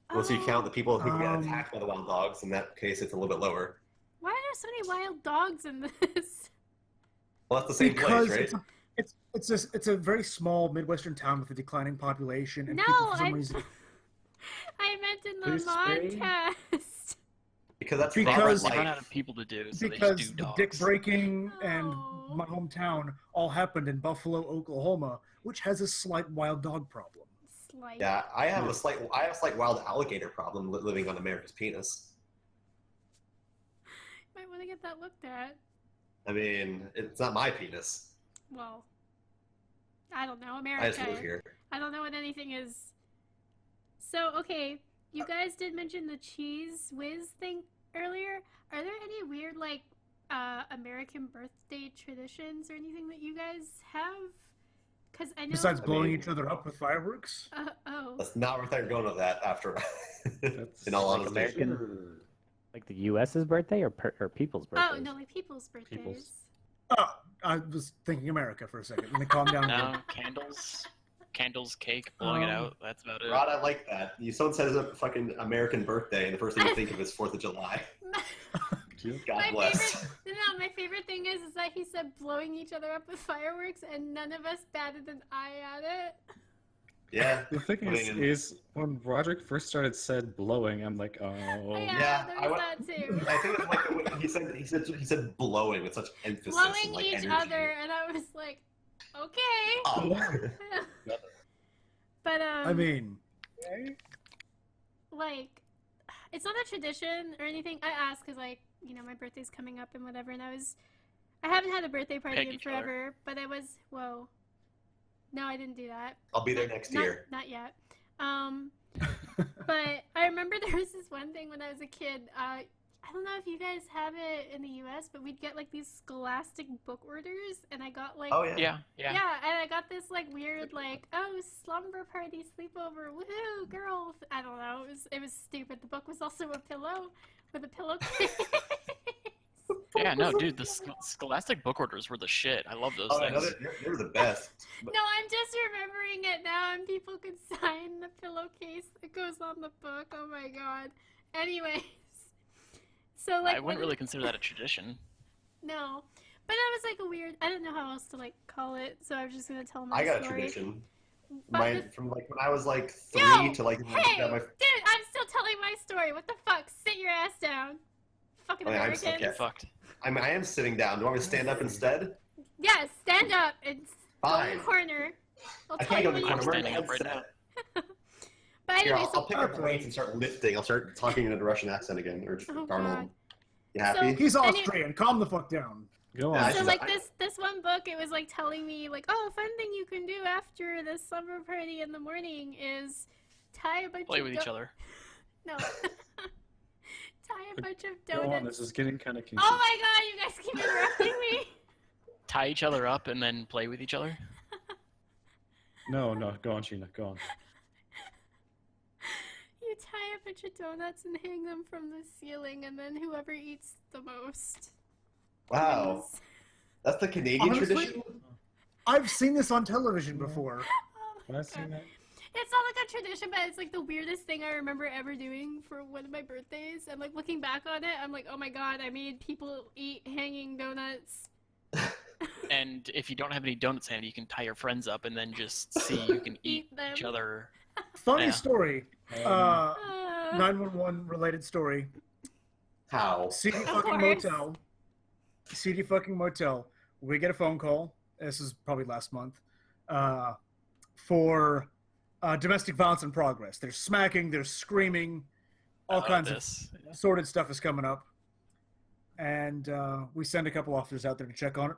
Unless you count the people who get Um, attacked by the wild dogs, in that case, it's a little bit lower. Why are there so many wild dogs in this? Well, that's the same Because place, right? it's a very small Midwestern town with a declining population, and No, people for some I- reason I meant in the Please stay. ModCast. Because that's Because- They like, run out of people to do, so they just because do the dogs. dick breaking and Oh. my hometown all happened in Buffalo, Oklahoma, which has a slight wild dog problem. Slight. yeah, I have a slight wild alligator problem living on America's penis. Might want to get that looked at. I mean, it's not my penis. Well, I don't know. I America. just live here. I don't know what anything is. So, okay, you guys did mention the Cheeze Whiz thing earlier. Are there any weird, like, American birthday traditions or anything that you guys have? Because I know. Besides I blowing mean- each other up with fireworks. Oh. That's not where they're going with that after. That's In all like honesty. American, like the U.S.'s birthday or people's birthdays? Oh, no, like people's birthdays. People's. Oh, I was thinking America for a second. Let me calm down. No, again. candles, cake, blowing it Um, out. That's about it. Rod, I like that. Someone says a fucking American birthday, and the first thing you think of is 4th of July. God my bless. favorite, my favorite thing is that he said blowing each other up with fireworks, and none of us batted an eye at it. Yeah. The thing I mean- is when Roderick first said blowing, I'm like, oh. Yeah, there was that too. I think it's like when he said blowing with such emphasis Blowing and like each energy. other, and I was like, okay. Oh. But I mean, like, it's not a tradition or anything. I asked because, like, you know, my birthday's coming up and whatever, and I haven't had a birthday party Peg in each other. forever, but I was, whoa. No, I didn't do that. I'll be there next year. Not yet. But I remember there was this one thing when I was a kid. I don't know if you guys have it in the U.S., but we'd get like these Scholastic book orders, and I got like Oh yeah. Yeah. and I got this like weird like slumber party sleepover woohoo girl. I don't know. It was stupid. The book was also a pillow with a pillowcase. Yeah, no, dude, the Scholastic book orders were the shit. I love those Oh, I know things. they're the best. But No, I'm just remembering it now, and people could sign the pillowcase that goes on the book. Oh my god. Anyways, so like I wouldn't really consider that a tradition. no, but that was like a weird. I don't know how else to like call it, so I was just gonna tell my I got a story. tradition. But From like when I was like 3 Yo, to like hey, yeah, my, dude, I'm still telling my story. What the fuck? Sit your ass down. Fucking Oh, yeah, I'm still Americans. Get fucked. I am sitting down. Do you want me to stand up instead? Yeah, stand up and go in Fine. the corner. I'll I tell can't you go in the what you corner. do. We're in standing up right headset. But Here, anyway, I'll so pick up weights and start lifting. I'll start talking in a Russian accent again, or Oh, Darnold. God. You happy? he's Austrian. Calm the fuck down. Go on. Yeah, I so should- like this one book, it was like telling me like, oh, fun thing you can do after the summer party in the morning is tie a bunch Play of with each other. No. Tie a bunch of Go on. donuts. This is getting kind of confusing. Oh my god, you guys tie each other up and then play with each other? No, go on, Sheena, go on. You tie a bunch of donuts and hang them from the ceiling, and then whoever eats the most. Wow. wins. That's the Canadian Honestly, tradition? I've seen this on television before. Oh my Have I seen God. that? It's not like a tradition, but it's like the weirdest thing I remember ever doing for one of my birthdays. And like looking back on it, I'm like, oh my God, I made people eat hanging donuts. And if you don't have any donuts handy, you can tie your friends up and then just see you can eat Eat them. each other. Funny Yeah. story. Uh, 911 related story. How? CD Of fucking course. motel. CD fucking motel. We get a phone call. This is probably last month. For domestic violence in progress. There's smacking. There's screaming. All kinds of sordid stuff is coming up. And we send a couple officers out there to check on it.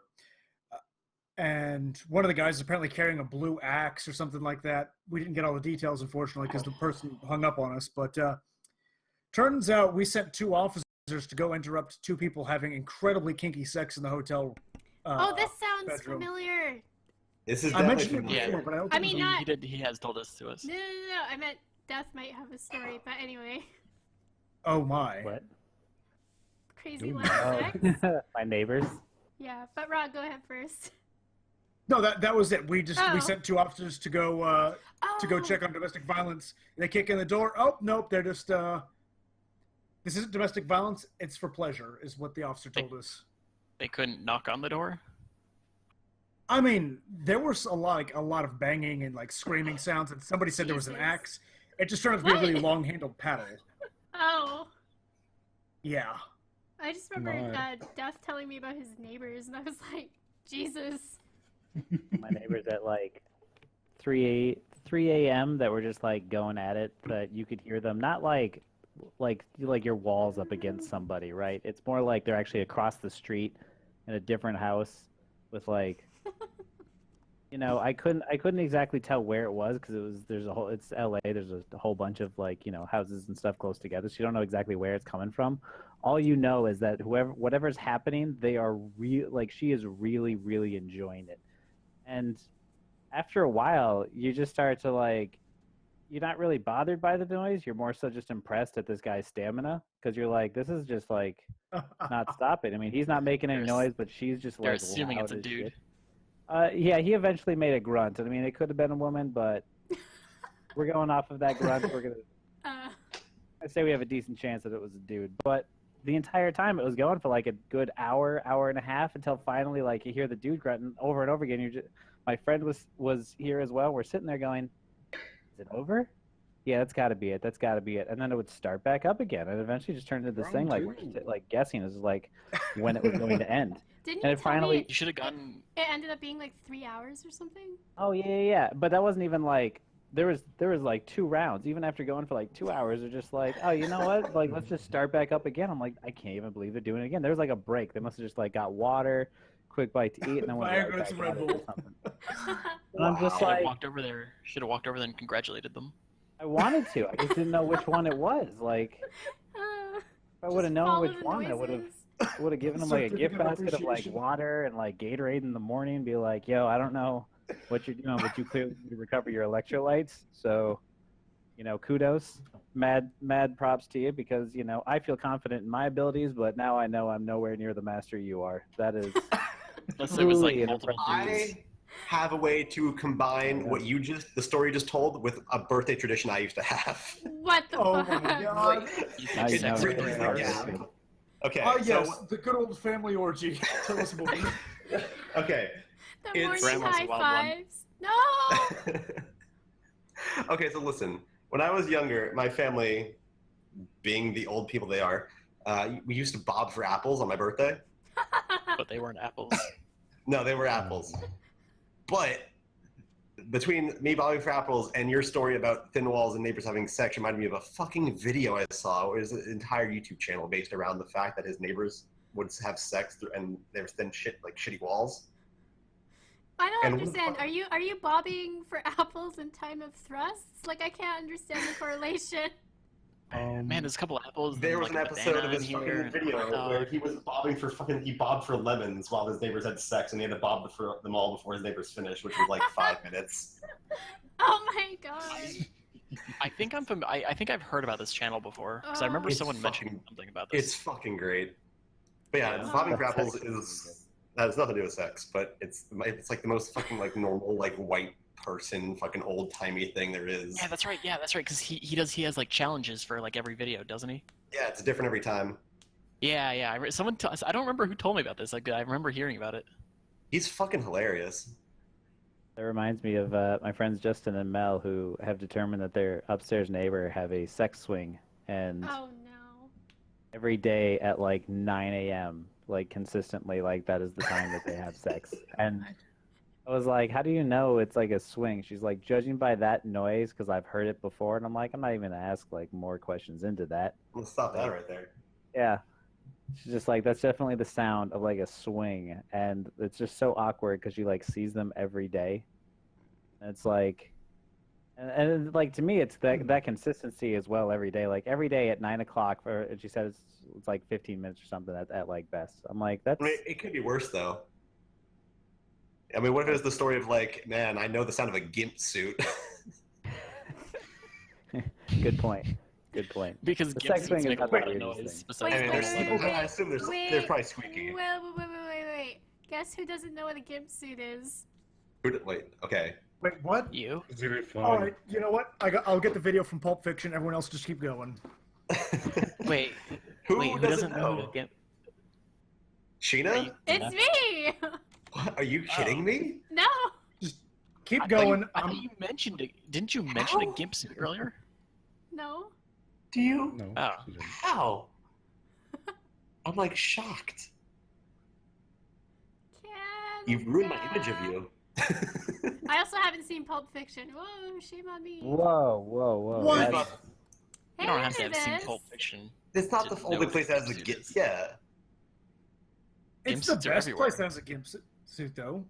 And one of the guys is apparently carrying a blue axe or something like that. We didn't get all the details, unfortunately, because the person hung up on us. But turns out we sent 2 officers to go interrupt 2 people having incredibly kinky sex in the hotel. oh, this sounds bedroom. familiar. This is I mentioned it definitely before, but I don't I think mean, it was- not- He has told us to us. No. I meant Death might have a story, but anyway. Oh my. What? Crazy Ooh. life Oh, sex. my neighbors. Yeah, but Rod, go ahead first. No, that was it. We Oh. sent 2 officers to go check on domestic violence. They kick in the door. Oh nope, they're just this isn't domestic violence. It's for pleasure, is what the officer told us. They couldn't knock on the door? I mean, there was a lot of banging and like screaming sounds, and somebody said there was an Jesus. axe. It just turned out to be a What? really long-handled paddle. Oh. Yeah. I just remember My. Death telling me about his neighbors, and I was like, Jesus. My neighbors at like 3 a.m. that were just like going at it, but you could hear them. Not like your walls up against somebody, right? It's more like they're actually across the street in a different house with like, I couldn't exactly tell where it was because it's LA. There's a whole bunch of like houses and stuff close together, so you don't know exactly where it's coming from. All you know is that whatever's happening, they are she is really, really enjoying it. And after a while, you just start to like, you're not really bothered by the noise. You're more so just impressed at this guy's stamina because you're like, this is just like not stopping. I mean, he's not making any They're- noise, but she's just They're like assuming loud it's a as dude. shit. Yeah, he eventually made a grunt. I mean, it could have been a woman, but we're going off of that grunt. Uh, I say we have a decent chance that it was a dude, but the entire time it was going for like a good hour and a half until finally like you hear the dude grunting over and over again. My friend was here as well. We're sitting there going, is it over? Yeah, that's got to be it. That's got to be it. And then it would start back up again, and eventually just turned into this thing like we're just, like guessing is like when it was going to end. didn't And you it tell finally- me You should have gotten. it ended up being like 3 hours or something? Oh yeah. But that wasn't even like there was like 2 rounds. Even after going for like 2 hours, they're just like, oh, you know what? Like let's just start back up again. I'm like, I can't even believe they're doing it again. There was like a break. They must have just like got water, quick bite to eat, and then went Viagra right and some back at Red it or Bull. something. And I'm just Should have like, walked over there. Should have walked over there and congratulated them. I wanted to. I just didn't know which one it was. Like, if I would have known which one, I would have given them like a gift Certificate of basket of like appreciation. water and like Gatorade in the morning and be like, yo, I don't know what you're doing, but you clearly need to recover your electrolytes. So, kudos. Mad props to you because, I feel confident in my abilities, but now I know I'm nowhere near the master you are. That is Unless it was like truly an multiple dudes. I have a way to combine what the story just told with a birthday tradition I used to have. What the Oh fuck? my god. You Now think you It's know sex bridges was the ours? gap. Okay, Oh yes, so the good old family orgy. Tell us about it. okay. The It's- morning Grandma's a high wild one. fives. No! Okay, so listen. When I was younger, my family, being the old people they are, we used to bob for apples on my birthday. But they weren't apples. No, they were apples. But between me bobbing for apples and your story about thin walls and neighbors having sex reminded me of a fucking video I saw. It was an entire YouTube channel based around the fact that his neighbors would have sex and there was thin shit like shitty walls. I don't And what the understand. fuck- Are you bobbing for apples in time of thrusts? Like I can't understand the correlation. Man, there's a couple apples. and, There was like, an a episode banana of his in here, fucking and a video hot dog. where he was he bobbed for lemons while his neighbors had sex, and he had to bob for them all before his neighbors finished, which was like 5 minutes. Oh my god. I think I think I've heard about this channel before because I remember It's someone mentioning fucking- something about this. It's fucking great. But yeah, Yeah. bobbing for That's apples actually has nothing to do with sex, but it's like the most fucking like normal like white person fucking old timey thing there is. Yeah, that's right. Yeah, that's right. Because he has like challenges for like every video, doesn't he? Yeah, it's different every time. Yeah, yeah. I don't remember who told me about this. Like, I remember hearing about it. He's fucking hilarious. That reminds me of my friends Justin and Mel, who have determined that their upstairs neighbor have a sex swing, and Oh no. every day at like 9 a.m., like consistently, like that is the time that they have sex. And I was like, "How do you know it's like a swing?" She's like, "Judging by that noise, because I've heard it before." And I'm like, "I'm not even gonna ask like more questions into that." Let's stop that right there. Yeah. She's just like, that's definitely the sound of like a swing, and it's just so awkward because she like sees them every day. And it's like, and like to me, it's that consistency as well every day. Like every day at 9 o'clock, for she said it's like 15 minutes or something at like best. I'm like, that's I mean, it could be worse though. I mean, what if it was the story of like, man, I know the sound of a gimp suit. good point. Good point. Because The gimp sex swing suits is make a not the lot of weirdest noise. thing. Besides I mean, Wait, there's wait, people, wait, I assume they're probably squeaky. Wait. Guess who doesn't know what a gimp suit is? Wait, okay. Wait, what? you. It's gonna be fun. All right, you know what? I'll get the video from Pulp Fiction. Everyone else just keep going. Wait, Who doesn't know? know? what a gimp- Sheena? It's me. What? Are you kidding me? No. Keep I thought going. I thought you mentioned it. Didn't you mention a gimp suit earlier? No. Do you? No. Oh. she didn't. How? I'm like shocked. You've ruined my image of you. I also haven't seen Pulp Fiction. Whoa, shame on me. Whoa. What? That's- You don't have to Hey, have seen this. Pulp Fiction. It's not To the know only what place that has a gimp gimp. suit is. Yeah. It's Gimp the suits are best everywhere. place that has a gimp suit, though.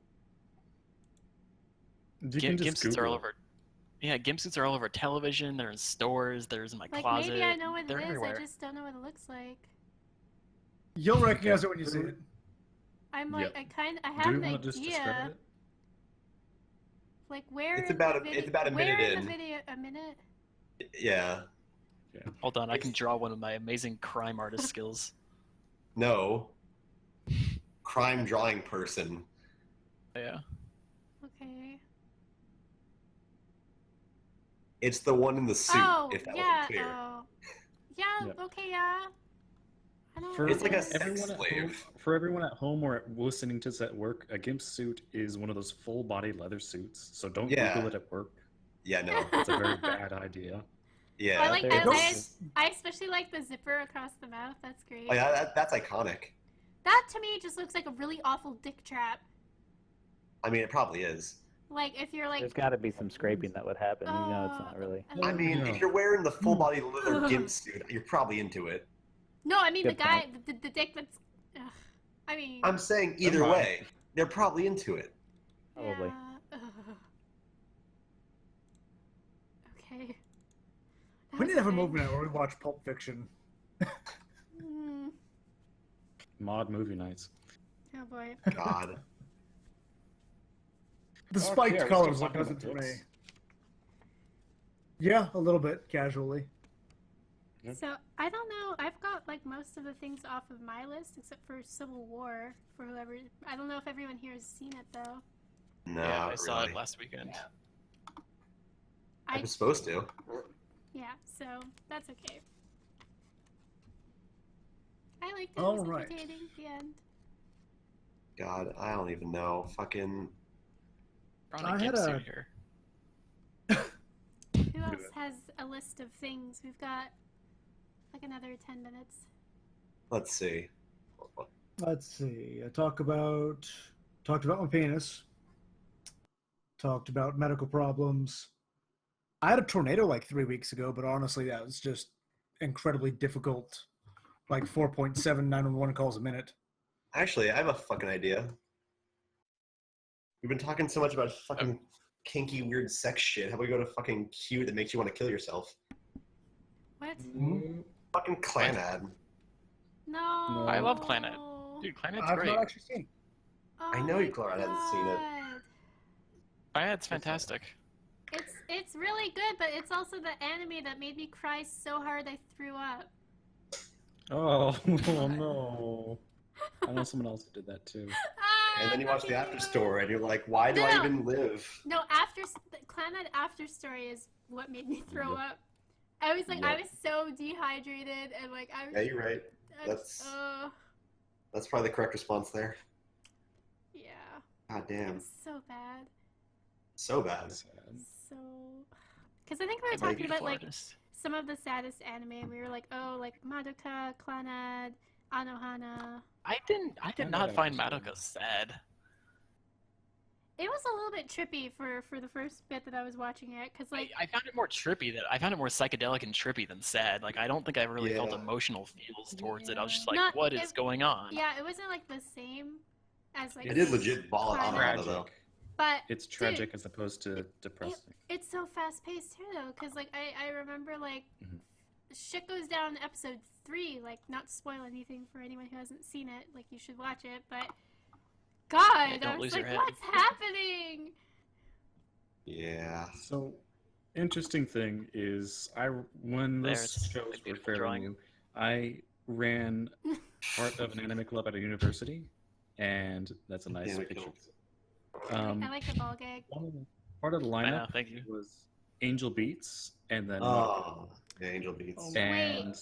You can Gimp just suits are all Google. over. Yeah, gimp suits are all over television. They're in stores. There's in my Like closet. maybe I know what it They're is. everywhere. I just don't know what it looks like. You'll recognize it when you see it. I'm like, Yep. I Do have you an want to just describe idea. it? Like where? It's in about the a- video, it's about a where minute in in. the video? A minute? Yeah. Hold on, I can draw one of my amazing crime artist skills. No. Crime drawing person. Yeah. Okay. It's the one in the suit, Oh if that yeah. wasn't clear. Oh. Yeah. Yep. Okay. Yeah. I don't. For It's like a know. sex slave. For everyone at home or listening to this at work, a gimp suit is one of those full-body leather suits. So don't Yeah. Google it at work. Yeah, no. It's a very bad idea. Yeah. I like. There you I especially like the zipper across the mouth. That's great. Oh, yeah, that's iconic. That to me just looks like a really awful dick trap. I mean, it probably is. Like if you're like. There's got to be some scraping that would happen. You know, it's not really. I mean, Yeah. if you're wearing the full body leather gimp suit, you're probably into it. No, I mean Good the guy, the dick that's. Ugh. I mean. I'm saying either mind. way, they're probably into it. Probably. Yeah, ugh. Okay. That We was need to have a big. movie night where we watch Pulp Fiction. Mm. Mod movie nights. Oh boy. God. The Okay, spiked I was colors gonna look talk doesn't about to me. this. Yeah, a little bit casually. Yep. So I don't know. I've got like most of the things off of my list except for Civil War. For whoever, I don't know if everyone here has seen it though. No, Yeah, I saw really. it last weekend. I was supposed to. Yeah, so that's okay. I liked it. It All was right. entertaining. The end. God, I don't even know. Fucking. We're on I a gimp had a- suit here. Who at else that. has a list of things? We've got like another 10 minutes. Let's see. Let's see. I talked about my penis. Talked about medical problems. I had a tornado like 3 weeks ago, but honestly, that was just incredibly difficult. Like 4.7 911 calls a minute. Actually, I have a fucking idea. We've been talking so much about fucking kinky, weird sex shit. How about we go to fucking cute that makes you want to kill yourself? What? Fucking Clanad. No. I love Clanad. Dude, Clanad's I've great. not actually seen. Oh I know my you, Clara, hadn't seen it. God. Clanad's fantastic. It's really good, but it's also the anime that made me cry so hard I threw up. Oh, oh no. I know someone else who did that too. And then you watch the after story, and you're like, why do I No. even live? No, Clanad after story is what made me throw Yep. up. I was like, I Yep. was so dehydrated, and like I was. Yeah, you're right. That's probably the correct response there. Yeah. God It damn. was so bad. So bad. So. Because I think we were I'm a talking beautiful about like artist. some of the saddest anime, and we were like, oh, like Madoka, Clanad, Anohana. I did not find Madoka sad. It was a little bit trippy for the first bit that I was watching it, because like I found it more trippy. I found it more psychedelic and trippy than sad. Like I don't think I really felt Yeah. emotional feels towards it. I was just like, Not- what is going on? yeah, it wasn't like the same as like I did legit ball it on Clanad. Anohana, though. But It's dude, tragic as opposed to depressing. it's so fast paced too, though, because like I remember like Mhm. shit goes down in episode 3. Like, not to spoil anything for anyone who hasn't seen it. Like, you should watch it, but God, don't I was lose like, your head. what's happening? Yeah. So, interesting thing is, when those There's shows a were beautiful fairly drawing. new, I ran part of an anime club at a university, and that's a nice Damn it, picture. Kibbles. I like the ball gag. Part of the I know, lineup thank you. was Angel Beats, and then Oh, yeah, Angel Beats. Oh, and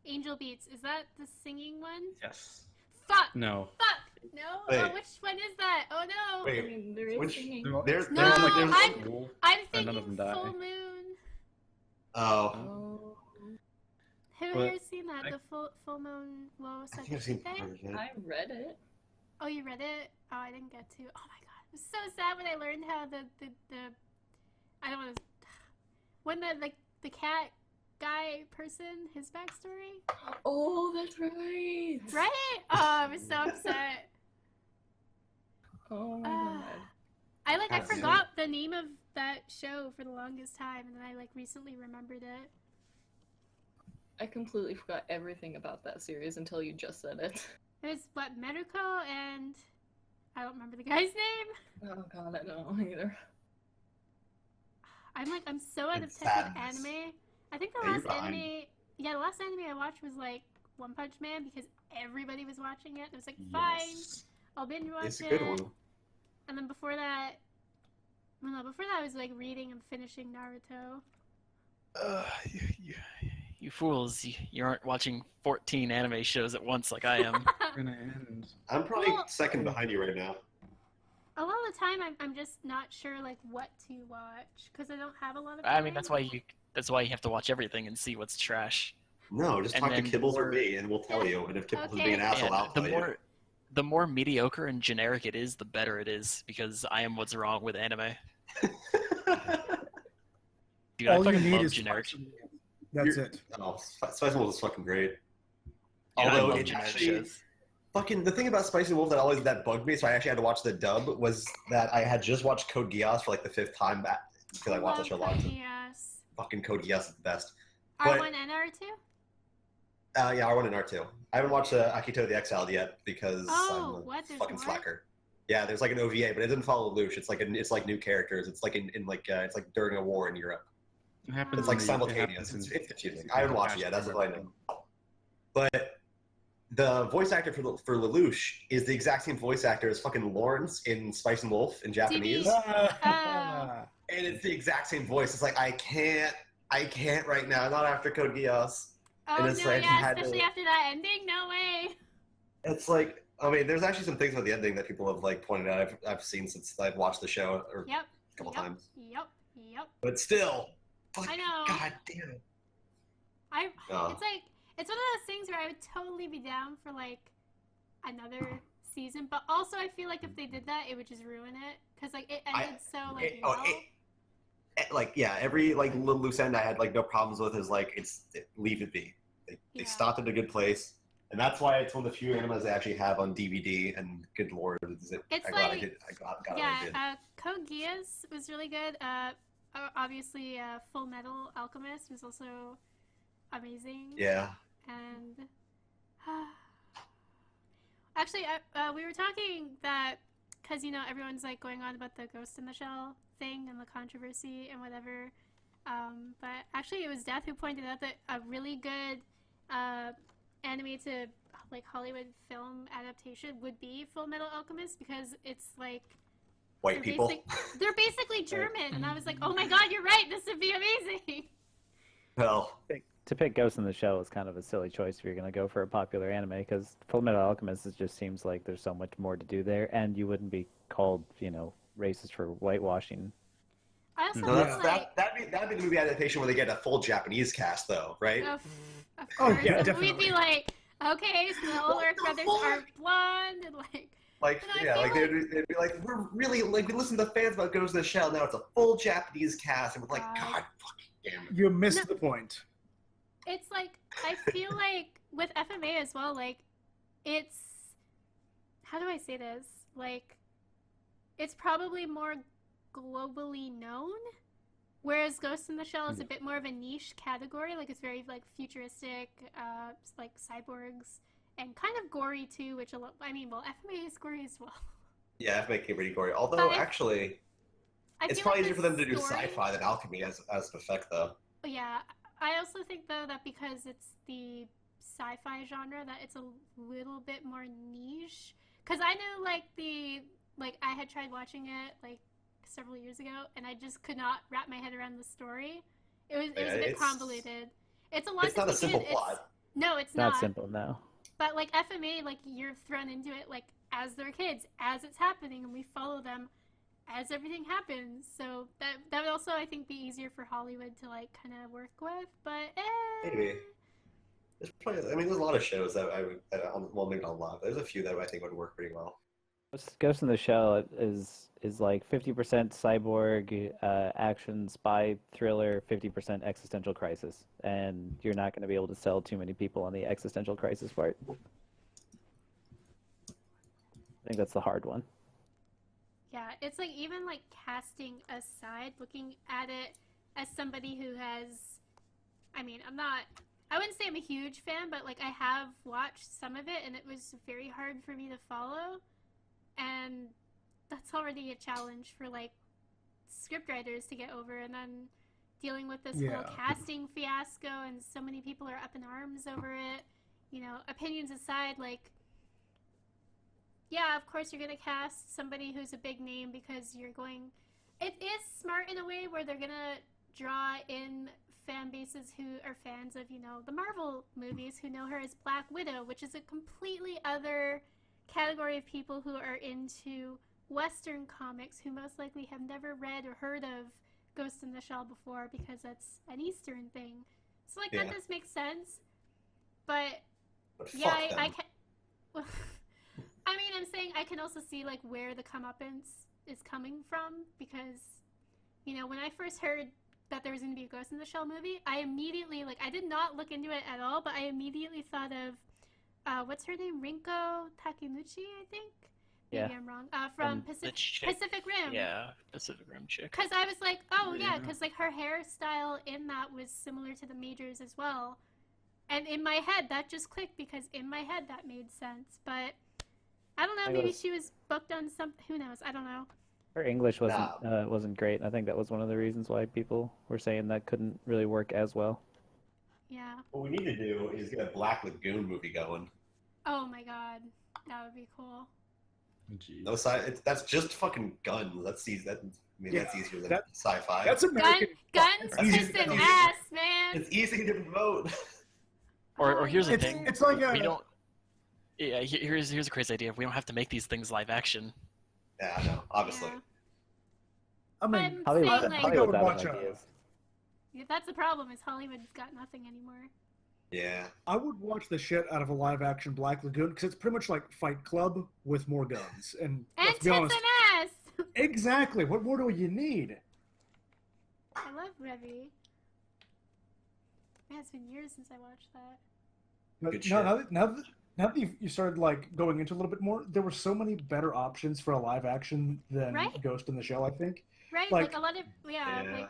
Angel Beats, is that the singing one? yes, Fuck! no, Fuck! No? Wait. Oh, which one is that? Oh no! I Wait, mean, there is which- singing. they're all, There's- they're all like No, there's I'm- school. I'm And thinking none of them die. Full Moon. Oh, Oh, Who But here seen that? I- The Full Moon Wo I think I've seen thing? part of it. I read it. Oh, you read it? Oh, I didn't get to. Oh my god, it was so sad when I learned how the I don't want to. When the cat guy person, his backstory, Oh, that's right. right? Oh, I was so upset. Oh my Ah. god. I That's forgot the name of that show for the longest time, and then I recently remembered it. I completely forgot everything about that series until you just said it. It was what, Meruko and I don't remember the guy's name. Oh god, I don't know either. I'm so out And of touch with sadness. anime. I think the Yeah, last you're behind. the last anime I watched was like One Punch Man because everybody was watching it. It was like, fine, Yes. I'll binge watch It's a it. good one. And then before that, well, no, before that I was like reading and finishing Naruto. You fools! You aren't watching 14 anime shows at once like I am. We're gonna end. I'm probably Well- second behind you right now. A lot of the time I'm just not sure like what to watch because I don't have a lot of I time. mean, that's why you have to watch everything and see what's trash. No, just And talk to then Kibbles or more- me, and we'll tell you. And if Kibbles is Okay. being an asshole, And I'll tell you. the more mediocre and generic it is, the better it is because I am what's wrong with anime. Dude, I All you fucking need love is generic. Spice and Wolf. That's You're- it. Oh, Spice Wolf is fucking great. Dude, I Although love it generic actually, shows. fucking the thing about Spicy Wolf that bugged me, so I actually had to watch the dub, was that I had just watched Code Geass for like the 5th time back because I watched that show a lot. Yes. Fucking Code Geass is the best. R1 and R2? Yeah, R1 and R2. I haven't watched Akito the Exiled yet because Oh, I'm a what? There's fucking more? slacker. Yeah, there's like an OVA, but it doesn't follow Lelouch. It's like new characters. It's like in like it's like during a war in Europe. It happens It's like in the- it simultaneous. happens It's in- confusing. I haven't watched it yet. That's what I know. But the voice actor for Lelouch is the exact same voice actor as fucking Lawrence in Spice and Wolf in Japanese, Ah. and it's the exact same voice. It's like I can't right now. Not after Code Geass. Oh And no, it's like, yeah, had to- especially after that ending. No way. It's like, I mean, there's actually some things about the ending that people have like pointed out. I've seen since I've watched the show or Yep. a couple yep, times, Yep. Yep. but still, I know. God damn it. Oh. It's one of those things where I would totally be down for like another season, but also I feel like if they did that, it would just ruin it because like it ended so like well. Like yeah, every like little loose end I had like no problems with is like leave it be. They Yeah. stopped at a good place, and that's why it's one of the few animes they actually have on DVD. And good lord, is it? It's I glad I like- did. I got what I Yeah, did. Code Geass was really good. Obviously, Full Metal Alchemist was also amazing. Yeah. And actually, we were talking that because everyone's like going on about the Ghost in the Shell thing and the controversy and whatever. But actually, it was Death who pointed out that a really good animated like Hollywood film adaptation would be Full Metal Alchemist because it's like White people. They're basically German, and I was like, oh my god, you're right. This would be amazing. Well, To pick Ghost in the Shell is kind of a silly choice if you're going to go for a popular anime, because Full Metal Alchemist just seems like there's so much more to do there, and you wouldn't be called, racist for whitewashing. I also no, feel like that'd be the movie adaptation where they get a full Japanese cast, though, right? of Oh, course, yeah, and definitely. we'd be like, okay, so the Olork brothers are blonde, and like. Like, But I yeah, feel like they'd be like, we're really like we listen to the fans about Ghost in the Shell. Now it's a full Japanese cast, and we're like, God. God, fucking damn it. You missed the point. It's like I feel like with FMA as well, like it's how do I say this? Like it's probably more globally known, whereas Ghost in the Shell is a bit more of a niche category. Like it's very like futuristic, like cyborgs and kind of gory too. Which FMA is gory as well. Yeah, FMA came pretty gory. Although But actually, I it's feel probably like easier for the them to do story- sci-fi than alchemy as an effect, though. Yeah, I also think though that because it's the sci-fi genre that it's a little bit more niche. Cause I know I had tried watching it like several years ago, and I just could not wrap my head around the story. It was a bit it's- convoluted. It's a lot. It's not to a take simple in. plot. No, it's Not simple, no. But like FMA, like you're thrown into it like as they're kids, as it's happening, and we follow them as everything happens. So that would also I think be easier for Hollywood to like kind of work with. But Maybe. There's probably, there's a lot of shows that well, maybe not a lot, but there's a few that I think would work pretty well. Ghost in the Shell is like 50% cyborg, action, spy, thriller, 50% existential crisis, and you're not going to be able to sell too many people on the existential crisis part. I think that's the hard one. yeah, it's like even like casting aside, looking at it as somebody who has, I wouldn't say I'm a huge fan, but like I have watched some of it, and it was very hard for me to follow. And that's already a challenge for like scriptwriters to get over, and then dealing with this whole Yeah. casting fiasco, and so many people are up in arms over it. Opinions aside, like yeah, of course you're gonna cast somebody who's a big name because it is smart in a way where they're gonna draw in fan bases who are fans of the Marvel movies, who know her as Black Widow, which is a completely other category of people who are into Western comics, who most likely have never read or heard of Ghost in the Shell before because that's an Eastern thing. So like Yeah. that does make sense. But But yeah, fuck them. I can. Well, I'm saying I can also see like where the comeuppance is coming from because, when I first heard that there was going to be a Ghost in the Shell movie, I immediately I did not look into it at all, but I immediately thought of what's her name? Rinko Takenuchi, I think. Maybe Yeah. I'm wrong. From The chick. Pacific Rim. Yeah, Pacific Rim chick. Because I was like, oh yeah, Yeah. because like her hairstyle in that was similar to the Majors as well. And in my head, that just clicked because in my head that made sense. But I don't know, I maybe was- she was booked on something. Who knows? I don't know. Her English wasn't great. I think that was one of the reasons why people were saying that couldn't really work as well. Yeah. What we need to do is get a Black Lagoon movie going. Oh my god, that would be cool. Jeez. No that's just fucking guns. That's easy. That's easier than that- sci-fi. That's American. Guns, Easy piss, to and do. ass, man. It's easy to promote. Or here's the It's, thing. it's like We a, don't. Yeah, here's a crazy idea. We don't have to make these things live action. Yeah, I know. Obviously. Yeah. I mean, I'm Hollywood, saying, like- Hollywood's out of Watch out. ideas. Yeah, that's the problem. Is Hollywood's got nothing anymore. Yeah. I would watch the shit out of a live action Black Lagoon because it's pretty much like Fight Club with more guns. And And let's tits be and honest, ass. exactly. What more do you need? I love Revy. Man, it's been years since I watched that. But Good no, shit. now that you started like going into a little bit more, there were so many better options for a live action than Right? Ghost in the Shell. I think Right? Like- Like a lot of Yeah.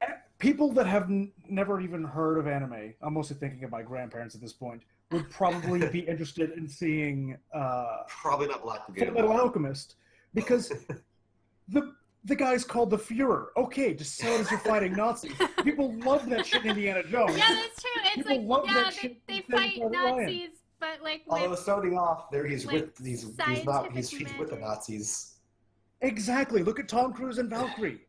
like people that have never even heard of anime, I'm mostly thinking of my grandparents at this point, would probably be interested in seeing Probably not Black Full Metal Alchemist, because the guy's called the Führer. Okay, just sell it as you're fighting Nazis. People love that shit in Indiana Jones. Yeah, that's true. It's People like, love yeah, that shit they in fight Saving Private Ryan. Nazis, but like Although with starting off there, he's like, with he's with scientific the magic. Nazis. Exactly. Look at Tom Cruise and Valkyrie.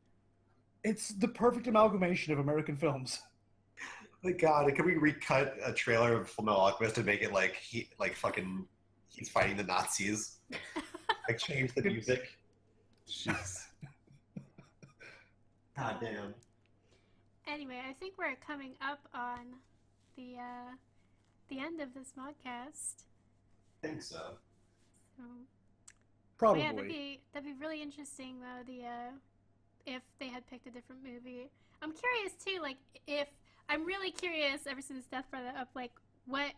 It's the perfect amalgamation of American films. My God, can we recut a trailer of Full Metal Alchemist and make it like he's fighting the Nazis? Like change the music. Jeez. God damn. Anyway, I think we're coming up on the end of this podcast. I think so. So, Probably. yeah, that'd be really interesting though. If they had picked a different movie, I'm curious too. Like, I'm really curious. Ever since Death brought that up, like what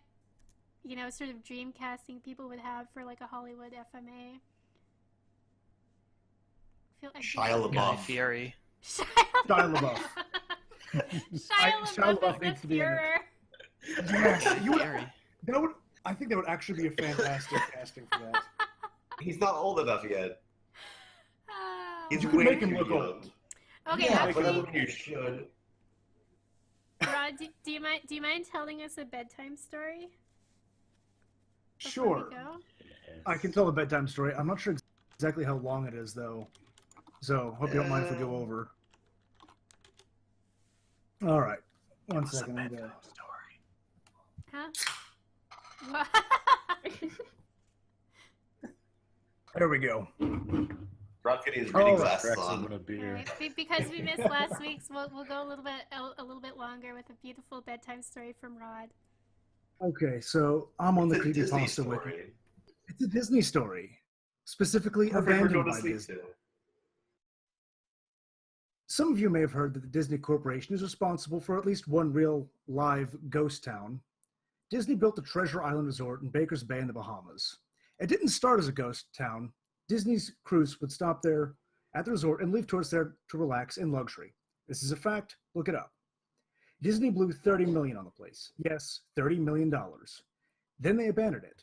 sort of dream casting people would have for like a Hollywood FMA. Shia Guy LaBeouf. Fieri. Shia LaBeouf. Shia LaBeouf needs is to the be in it. Führer. Yeah, I think that would actually be a fantastic casting for that. He's not old enough yet. He's You could way make him too look young. old. Okay, Yeah, actually, but you should. Rod, do you mind telling us a bedtime story? before Sure. we go? I can tell a bedtime story. I'm not sure exactly how long it is, though. So, hope you don't mind if we go over. All right. One second. Let me go. Huh? What? There we go. Rod Kitty is reading Oh, glasses Cracks on. open a beer. Alright, because we missed last week's, we'll go a little bit longer with a beautiful bedtime story from Rod. Okay, so I'm on the It's a Disney creepypasta wiki. story. It's a Disney story, specifically Perfect for abandoned Go to by sleep Disney. to. Some of you may have heard that the Disney Corporation is responsible for at least one real live ghost town. Disney built the Treasure Island Resort in Baker's Bay in the Bahamas. It didn't start as a ghost town. Disney's crews would stop there at the resort and leave tourists there to relax in luxury. This is a fact. Look it up. Disney blew $30 million on the place. Yes, $30 million. Then they abandoned it.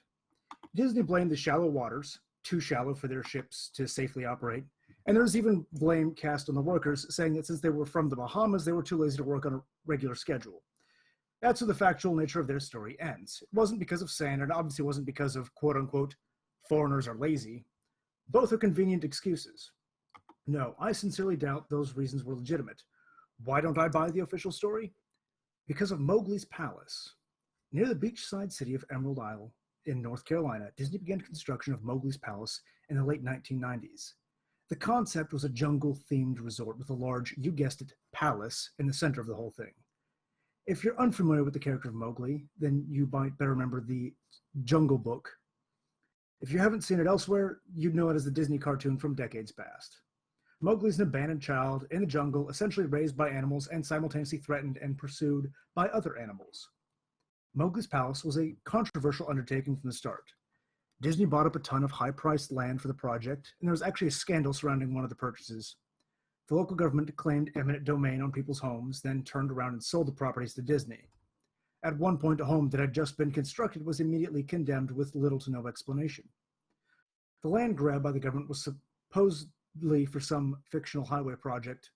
Disney blamed the shallow waters, too shallow for their ships to safely operate, and there was even blame cast on the workers, saying that since they were from the Bahamas, they were too lazy to work on a regular schedule. That's where the factual nature of their story ends. It wasn't because of sand, and obviously wasn't because of quote-unquote foreigners are lazy. Both are convenient excuses. No, I sincerely doubt those reasons were legitimate. Why don't I buy the official story? Because of Mowgli's Palace. Near the beachside city of Emerald Isle in North Carolina, Disney began construction of Mowgli's Palace in the late 1990s. The concept was a jungle-themed resort with a large, you guessed it, palace in the center of the whole thing. If you're unfamiliar with the character of Mowgli, then you might better remember the Jungle Book. If you haven't seen it elsewhere, you'd know it as the Disney cartoon from decades past. Mowgli's an abandoned child in the jungle, essentially raised by animals and simultaneously threatened and pursued by other animals. Mowgli's Palace was a controversial undertaking from the start. Disney bought up a ton of high-priced land for the project, and there was actually a scandal surrounding one of the purchases. The local government claimed eminent domain on people's homes, then turned around and sold the properties to Disney. At one point, a home that had just been constructed was immediately condemned with little to no explanation. The land grab by the government was supposedly for some fictional highway project.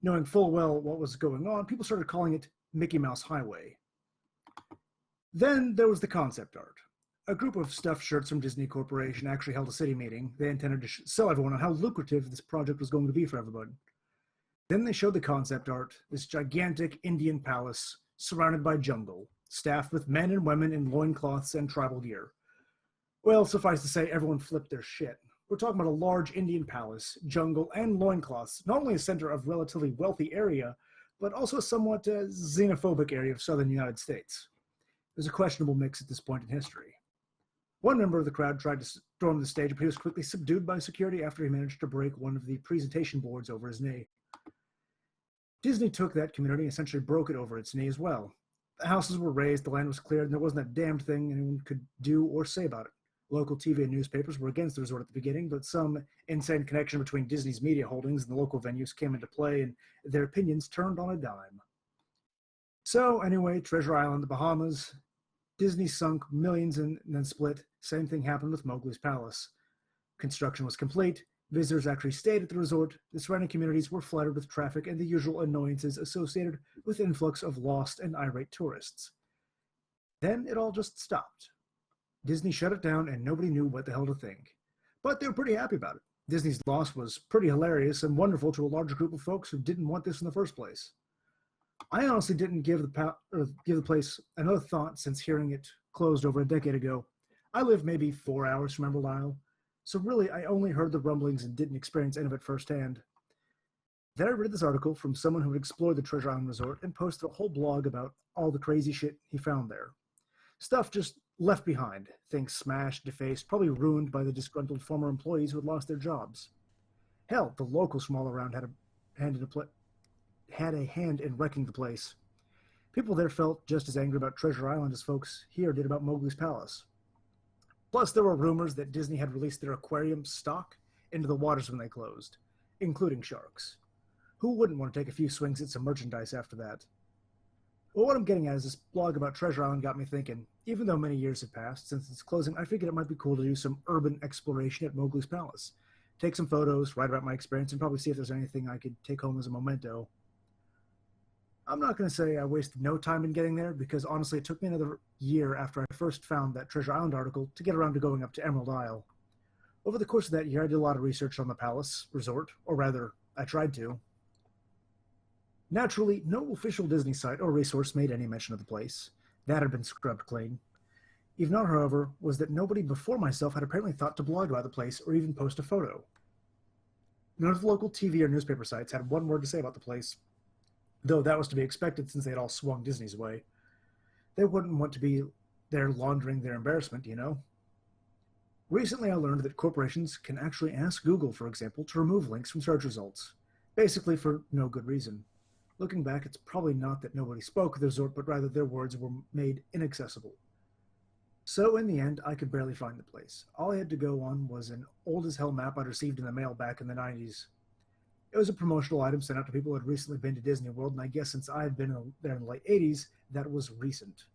Knowing full well what was going on, people started calling it Mickey Mouse Highway. Then there was the concept art. A group of stuffed shirts from Disney Corporation actually held a city meeting. They intended to sell everyone on how lucrative this project was going to be for everybody. Then they showed the concept art, this gigantic Indian palace surrounded by jungle, staffed with men and women in loincloths and tribal gear. Well, suffice to say, everyone flipped their shit. We're talking about a large Indian palace, jungle, and loincloths, not only a center of relatively wealthy area, but also a somewhat xenophobic area of southern United States. There's a questionable mix at this point in history. One member of the crowd tried to storm the stage, but he was quickly subdued by security after he managed to break one of the presentation boards over his knee. Disney took that community and essentially broke it over its knee as well. The houses were razed, the land was cleared, and there wasn't a damned thing anyone could do or say about it. Local TV and newspapers were against the resort at the beginning, but some insane connection between Disney's media holdings and the local venues came into play, and their opinions turned on a dime. So anyway, Treasure Island, the Bahamas, Disney sunk millions and then split. Same thing happened with Mowgli's Palace. Construction was complete. Visitors actually stayed at the resort. The surrounding communities were flooded with traffic and the usual annoyances associated with the influx of lost and irate tourists. Then it all just stopped. Disney shut it down and nobody knew what the hell to think. But they were pretty happy about it. Disney's loss was pretty hilarious and wonderful to a large group of folks who didn't want this in the first place. I honestly didn't give the place another thought since hearing it closed over a decade ago. I live maybe 4 hours from Emerald Isle, so really I only heard the rumblings and didn't experience any of it firsthand. Then I read this article from someone who had explored the Treasure Island Resort and posted a whole blog about all the crazy shit he found there. Stuff just left behind, things smashed, defaced, probably ruined by the disgruntled former employees who had lost their jobs. Hell, the locals from all around had a hand in wrecking the place. People there felt just as angry about Treasure Island as folks here did about Mowgli's Palace. Plus, there were rumors that Disney had released their aquarium stock into the waters when they closed, including sharks. Who wouldn't want to take a few swings at some merchandise after that? Well, what I'm getting at is this blog about Treasure Island got me thinking. Even though many years have passed since its closing, I figured it might be cool to do some urban exploration at Mowgli's Palace. Take some photos, write about my experience, and probably see if there's anything I could take home as a memento. I'm not going to say I wasted no time in getting there, because honestly it took me another year after I first found that Treasure Island article to get around to going up to Emerald Isle. Over the course of that year, I did a lot of research on the palace resort, or rather, I tried to. Naturally, no official Disney site or resource made any mention of the place. That had been scrubbed clean. Even odd, however, was that nobody before myself had apparently thought to blog about the place or even post a photo. None of the local TV or newspaper sites had one word to say about the place, though that was to be expected since they had all swung Disney's way. They wouldn't want to be there laundering their embarrassment, you know? Recently I learned that corporations can actually ask Google, for example, to remove links from search results, basically for no good reason. Looking back, it's probably not that nobody spoke of the resort, but rather their words were made inaccessible. So in the end, I could barely find the place. All I had to go on was an old-as-hell map I'd received in the mail back in the 90s. It was a promotional item sent out to people who had recently been to Disney World, and I guess since I had been there in the late 80s, that was recent.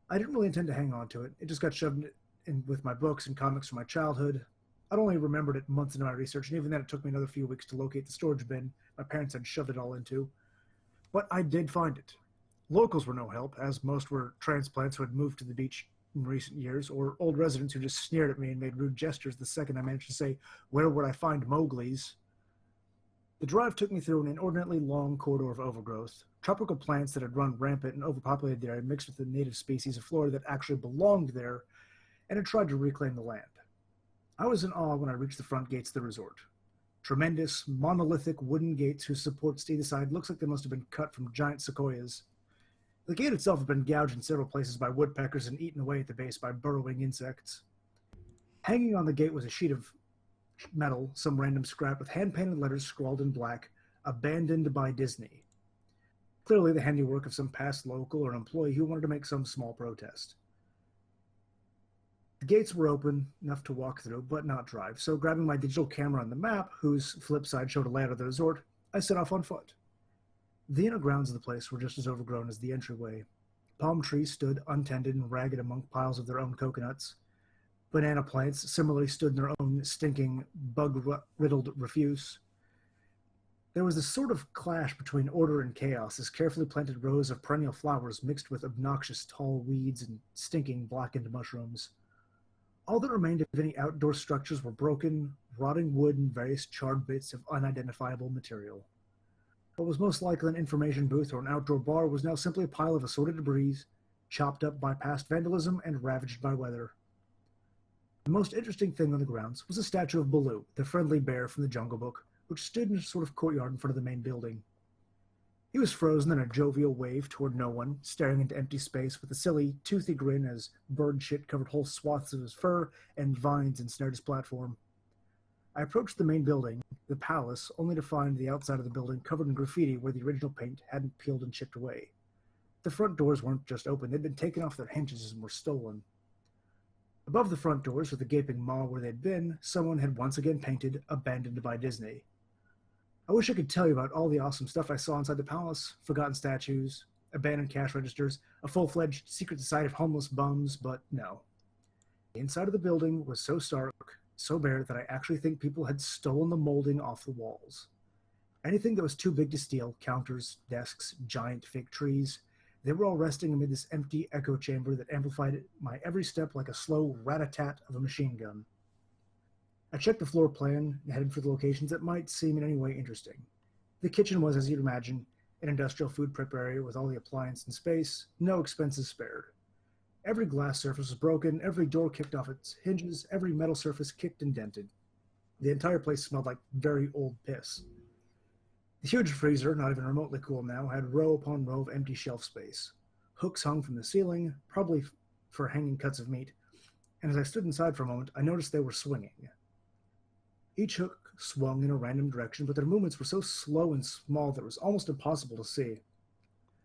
I didn't really intend to hang on to it. It just got shoved in with my books and comics from my childhood. I'd only remembered it months into my research, and even then it took me another few weeks to locate the storage bin my parents had shoved it all into. But I did find it. Locals were no help, as most were transplants who had moved to the beach in recent years, or old residents who just sneered at me and made rude gestures the second I managed to say, "Where would I find Mowgli's?" The drive took me through an inordinately long corridor of overgrowth, tropical plants that had run rampant and overpopulated the area mixed with the native species of Florida that actually belonged there and had tried to reclaim the land. I was in awe when I reached the front gates of the resort. Tremendous, monolithic wooden gates whose supports either side looks like they must have been cut from giant sequoias. The gate itself had been gouged in several places by woodpeckers and eaten away at the base by burrowing insects. Hanging on the gate was a sheet of metal, some random scrap with hand-painted letters scrawled in black, "Abandoned by Disney." Clearly the handiwork of some past local or employee who wanted to make some small protest. The gates were open enough to walk through, but not drive, so grabbing my digital camera and the map, whose flip side showed a layout of the resort, I set off on foot. The inner grounds of the place were just as overgrown as the entryway. Palm trees stood untended and ragged among piles of their own coconuts. Banana plants similarly stood in their own stinking, bug-riddled refuse. There was a sort of clash between order and chaos as carefully planted rows of perennial flowers mixed with obnoxious tall weeds and stinking blackened mushrooms. All that remained of any outdoor structures were broken, rotting wood and various charred bits of unidentifiable material. What was most likely an information booth or an outdoor bar was now simply a pile of assorted debris, chopped up by past vandalism and ravaged by weather. The most interesting thing on the grounds was a statue of Baloo, the friendly bear from the Jungle Book, which stood in a sort of courtyard in front of the main building. He was frozen in a jovial wave toward no one, staring into empty space with a silly, toothy grin as bird shit covered whole swaths of his fur and vines ensnared his platform. I approached the main building, the palace, only to find the outside of the building covered in graffiti where the original paint hadn't peeled and chipped away. The front doors weren't just open, they'd been taken off their hinges and were stolen. Above the front doors of the gaping maw where they'd been, someone had once again painted "Abandoned by Disney." I wish I could tell you about all the awesome stuff I saw inside the palace: forgotten statues, abandoned cash registers, a full-fledged secret society of homeless bums, but no. The inside of the building was so stark, so bare, that I actually think people had stolen the molding off the walls. Anything that was too big to steal, counters, desks, giant fake trees, they were all resting amid this empty echo chamber that amplified my every step like a slow rat-a-tat of a machine gun. I checked the floor plan and headed for the locations that might seem in any way interesting. The kitchen was, as you'd imagine, an industrial food prep area with all the appliance and space, no expenses spared. Every glass surface was broken, every door kicked off its hinges, every metal surface kicked and dented. The entire place smelled like very old piss. The huge freezer, not even remotely cool now, had row upon row of empty shelf space. Hooks hung from the ceiling, probably for hanging cuts of meat, and as I stood inside for a moment, I noticed they were swinging. Each hook swung in a random direction, but their movements were so slow and small that it was almost impossible to see.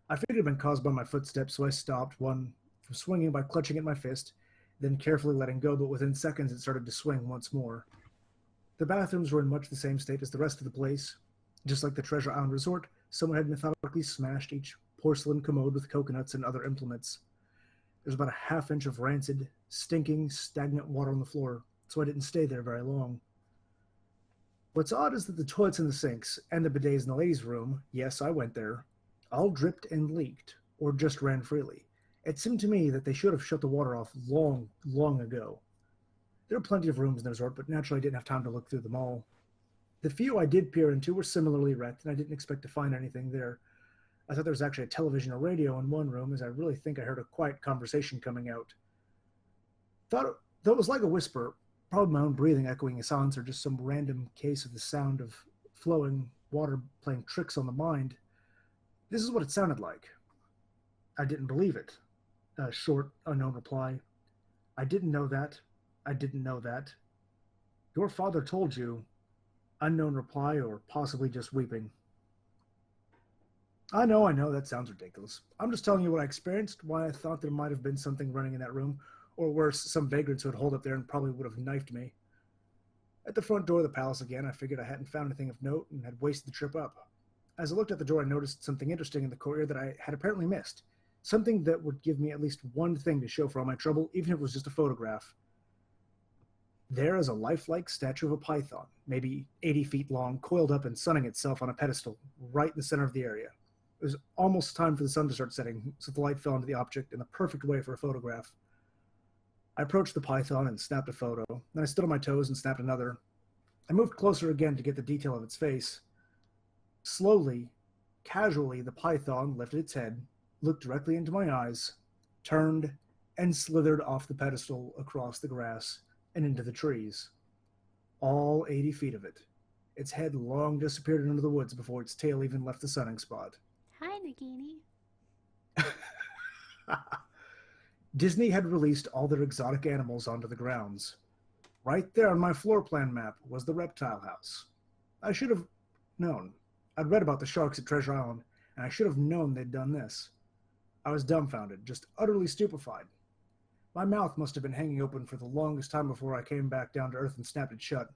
I figured it had been caused by my footsteps, so I stopped one from swinging by clutching at my fist, then carefully letting go, but within seconds it started to swing once more. The bathrooms were in much the same state as the rest of the place. Just like the Treasure Island Resort, someone had methodically smashed each porcelain commode with coconuts and other implements. There was about a half-inch of rancid, stinking, stagnant water on the floor, so I didn't stay there very long. What's odd is that the toilets and the sinks, and the bidets in the ladies' room, yes, I went there, all dripped and leaked, or just ran freely. It seemed to me that they should have shut the water off long, long ago. There were plenty of rooms in the resort, but naturally I didn't have time to look through them all. The few I did peer into were similarly wrecked, and I didn't expect to find anything there. I thought there was actually a television or radio in one room, as I really think I heard a quiet conversation coming out. Though it was like a whisper, probably my own breathing echoing a silence, or just some random case of the sound of flowing water playing tricks on the mind. This is what it sounded like. I didn't believe it. A short, unknown reply. I didn't know that. I didn't know that. Your father told you. Unknown reply, or possibly just weeping. I know, that sounds ridiculous. I'm just telling you what I experienced, why I thought there might have been something running in that room, or worse, some vagrants who had holed up there and probably would have knifed me. At the front door of the palace again, I figured I hadn't found anything of note and had wasted the trip up. As I looked at the door, I noticed something interesting in the courtyard that I had apparently missed. Something that would give me at least one thing to show for all my trouble, even if it was just a photograph. There is a lifelike statue of a python, maybe 80 feet long, coiled up and sunning itself on a pedestal, right in the center of the area. It was almost time for the sun to start setting, so the light fell onto the object in the perfect way for a photograph. I approached the python and snapped a photo. Then I stood on my toes and snapped another. I moved closer again to get the detail of its face. Slowly, casually, the python lifted its head, looked directly into my eyes, turned, and slithered off the pedestal across the grass and into the trees. All 80 feet of it. Its head long disappeared into the woods before its tail even left the sunning spot. Hi, Nagini. Disney had released all their exotic animals onto the grounds. Right there on my floor plan map was the reptile house. I should have known. I'd read about the sharks at Treasure Island, and I should have known they'd done this. I was dumbfounded, just utterly stupefied. My mouth must have been hanging open for the longest time before I came back down to earth and snapped it shut.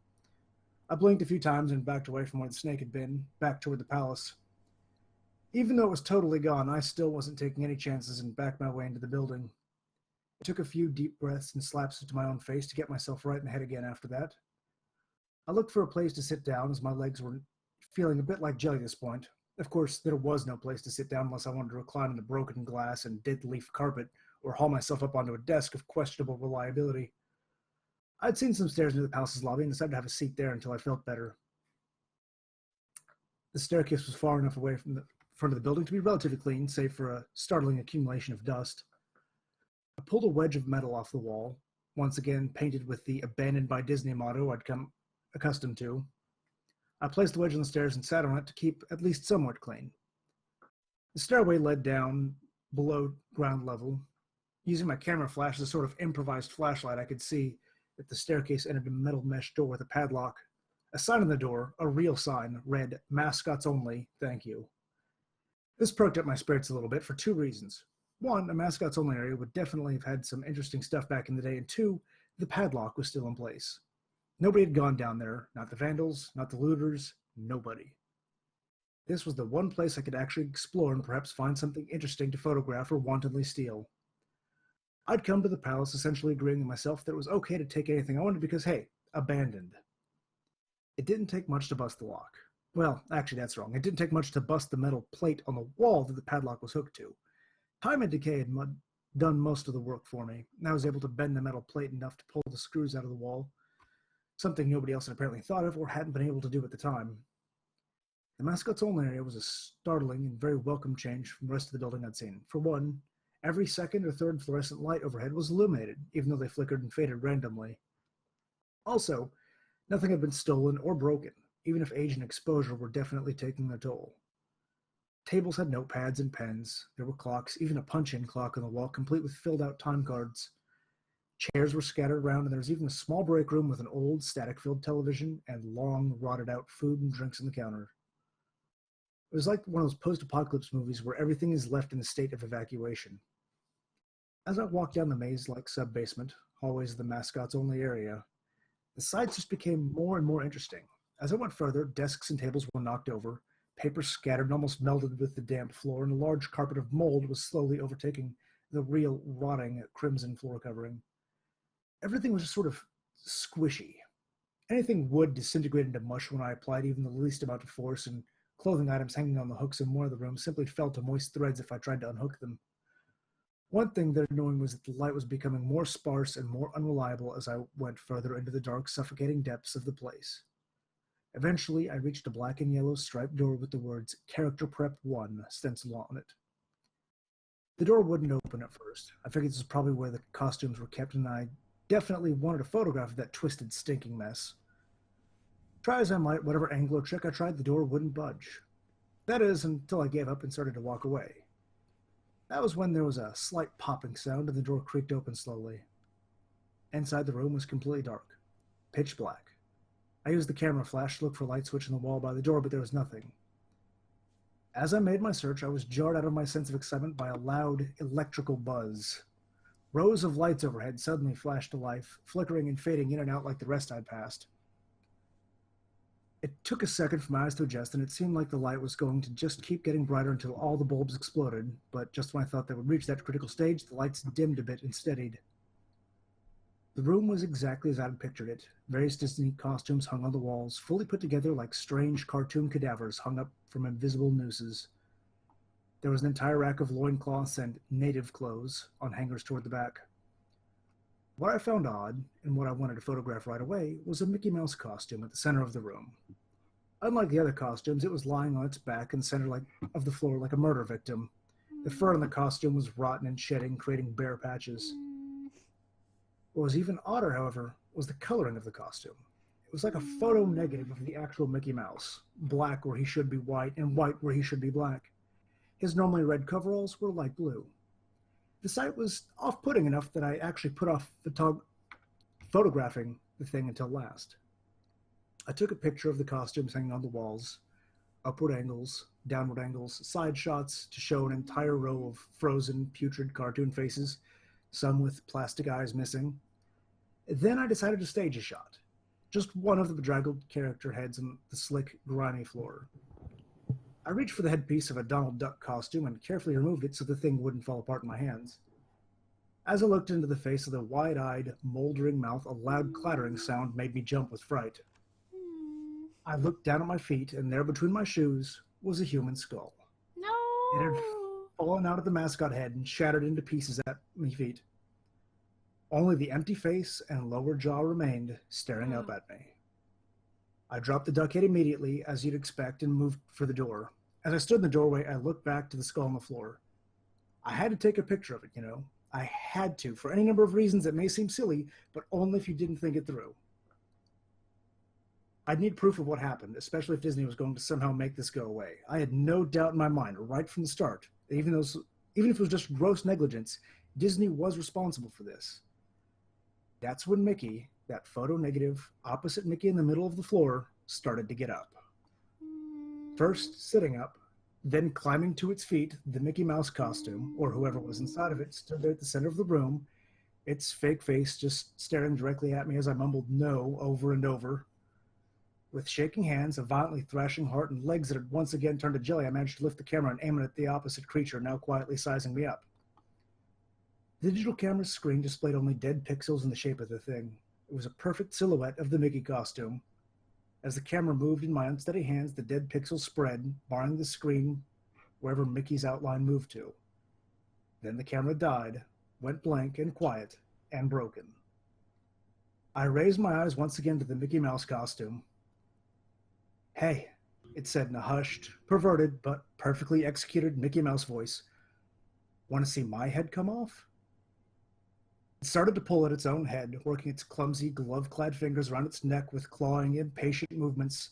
I blinked a few times and backed away from where the snake had been, back toward the palace. Even though it was totally gone, I still wasn't taking any chances and backed my way into the building. I took a few deep breaths and slaps into my own face to get myself right in the head again after that. I looked for a place to sit down as my legs were feeling a bit like jelly at this point. Of course, there was no place to sit down unless I wanted to recline on the broken glass and dead leaf carpet or haul myself up onto a desk of questionable reliability. I'd seen some stairs near the palace's lobby and decided to have a seat there until I felt better. The staircase was far enough away from the front of the building to be relatively clean, save for a startling accumulation of dust. I pulled a wedge of metal off the wall, once again painted with the "Abandoned by Disney" motto I'd come accustomed to. I placed the wedge on the stairs and sat on it to keep at least somewhat clean. The stairway led down below ground level. Using my camera flash as a sort of improvised flashlight, I could see that the staircase entered a metal mesh door with a padlock. A sign on the door, a real sign, read, "Mascots only, thank you." This perked up my spirits a little bit for two reasons. One, a mascots only area would definitely have had some interesting stuff back in the day, and two, The padlock was still in place. Nobody had gone down there, not the vandals, not the looters, nobody. This was the one place I could actually explore and perhaps find something interesting to photograph or wantonly steal. I'd come to the palace essentially agreeing with myself that it was okay to take anything I wanted because, hey, abandoned. It didn't take much to bust the lock. Well, actually, that's wrong. It didn't take much to bust the metal plate on the wall that the padlock was hooked to. Time and decay had done most of the work for me, and I was able to bend the metal plate enough to pull the screws out of the wall, something nobody else had apparently thought of or hadn't been able to do at the time. The mascot's only area was a startling and very welcome change from the rest of the building I'd seen. For one, every second or third fluorescent light overhead was illuminated, even though they flickered and faded randomly. Also, nothing had been stolen or broken, even if age and exposure were definitely taking their toll. Tables had notepads and pens. There were clocks, even a punch-in clock on the wall, complete with filled-out time cards. Chairs were scattered around, and there was even a small break room with an old, static-filled television and long, rotted-out food and drinks on the counter. It was like one of those post-apocalypse movies where everything is left in a state of evacuation. As I walked down the maze-like sub-basement, hallways of the mascot's only area, the sights just became more and more interesting. As I went further, desks and tables were knocked over, paper scattered and almost melted with the damp floor, and a large carpet of mold was slowly overtaking the real, rotting crimson floor covering. Everything was just sort of squishy. Anything wood disintegrated into mush when I applied even the least amount of force, and clothing items hanging on the hooks in one of the rooms simply fell to moist threads if I tried to unhook them. One thing that annoyed was that the light was becoming more sparse and more unreliable as I went further into the dark, suffocating depths of the place. Eventually, I reached a black and yellow striped door with the words Character Prep 1 stenciled on it. The door wouldn't open at first. I figured this was probably where the costumes were kept, and I definitely wanted a photograph of that twisted, stinking mess. Try as I might, whatever angle or trick I tried, the door wouldn't budge. That is, until I gave up and started to walk away. That was when there was a slight popping sound and the door creaked open slowly. Inside the room was completely dark, pitch black. I used the camera flash to look for a light switch in the wall by the door, but there was nothing. As I made my search, I was jarred out of my sense of excitement by a loud electrical buzz. Rows of lights overhead suddenly flashed to life, flickering and fading in and out like the rest I'd passed. It took a second for my eyes to adjust, and it seemed like the light was going to just keep getting brighter until all the bulbs exploded, but just when I thought they would reach that critical stage, the lights dimmed a bit and steadied. The room was exactly as I had pictured it. Various Disney costumes hung on the walls, fully put together like strange cartoon cadavers hung up from invisible nooses. There was an entire rack of loincloths and native clothes on hangers toward the back. What I found odd, and what I wanted to photograph right away, was a Mickey Mouse costume at the center of the room. Unlike the other costumes, it was lying on its back in the center of the floor like a murder victim. The fur on the costume was rotten and shedding, creating bare patches. What was even odder, however, was the coloring of the costume. It was like a photo negative of the actual Mickey Mouse, black where he should be white and white where he should be black. His normally red coveralls were light blue. The sight was off-putting enough that I actually put off photographing the thing until last. I took a picture of the costumes hanging on the walls, upward angles, downward angles, side shots to show an entire row of frozen, putrid cartoon faces, some with plastic eyes missing. Then I decided to stage a shot. Just one of the bedraggled character heads on the slick, grimy floor. I reached for the headpiece of a Donald Duck costume and carefully removed it so the thing wouldn't fall apart in my hands. As I looked into the face of the wide-eyed, moldering mouth, a loud clattering sound made me jump with fright. I looked down at my feet, and there between my shoes was a human skull. No! It had fallen out of the mascot head and shattered into pieces at my feet. Only the empty face and lower jaw remained, staring up at me. I dropped the duck head immediately, as you'd expect, and moved for the door. As I stood in the doorway, I looked back to the skull on the floor. I had to take a picture of it, you know. I had to, for any number of reasons that may seem silly, but only if you didn't think it through. I'd need proof of what happened, especially if Disney was going to somehow make this go away. I had no doubt in my mind, right from the start, that even if it was just gross negligence, Disney was responsible for this. That's when Mickey, that photo negative, opposite Mickey in the middle of the floor, started to get up. First sitting up, then climbing to its feet, the Mickey Mouse costume, or whoever was inside of it, stood there at the center of the room, its fake face just staring directly at me as I mumbled no over and over. With shaking hands, a violently thrashing heart, and legs that had once again turned to jelly, I managed to lift the camera and aim it at the opposite creature, now quietly sizing me up. The digital camera's screen displayed only dead pixels in the shape of the thing. It was a perfect silhouette of the Mickey costume. As the camera moved in my unsteady hands, the dead pixels spread, barring the screen wherever Mickey's outline moved to. Then the camera died, went blank and quiet, and broken. I raised my eyes once again to the Mickey Mouse costume. "Hey," it said in a hushed, perverted, but perfectly executed Mickey Mouse voice. "Want to see my head come off?" It started to pull at its own head, working its clumsy, glove-clad fingers around its neck with clawing, impatient movements,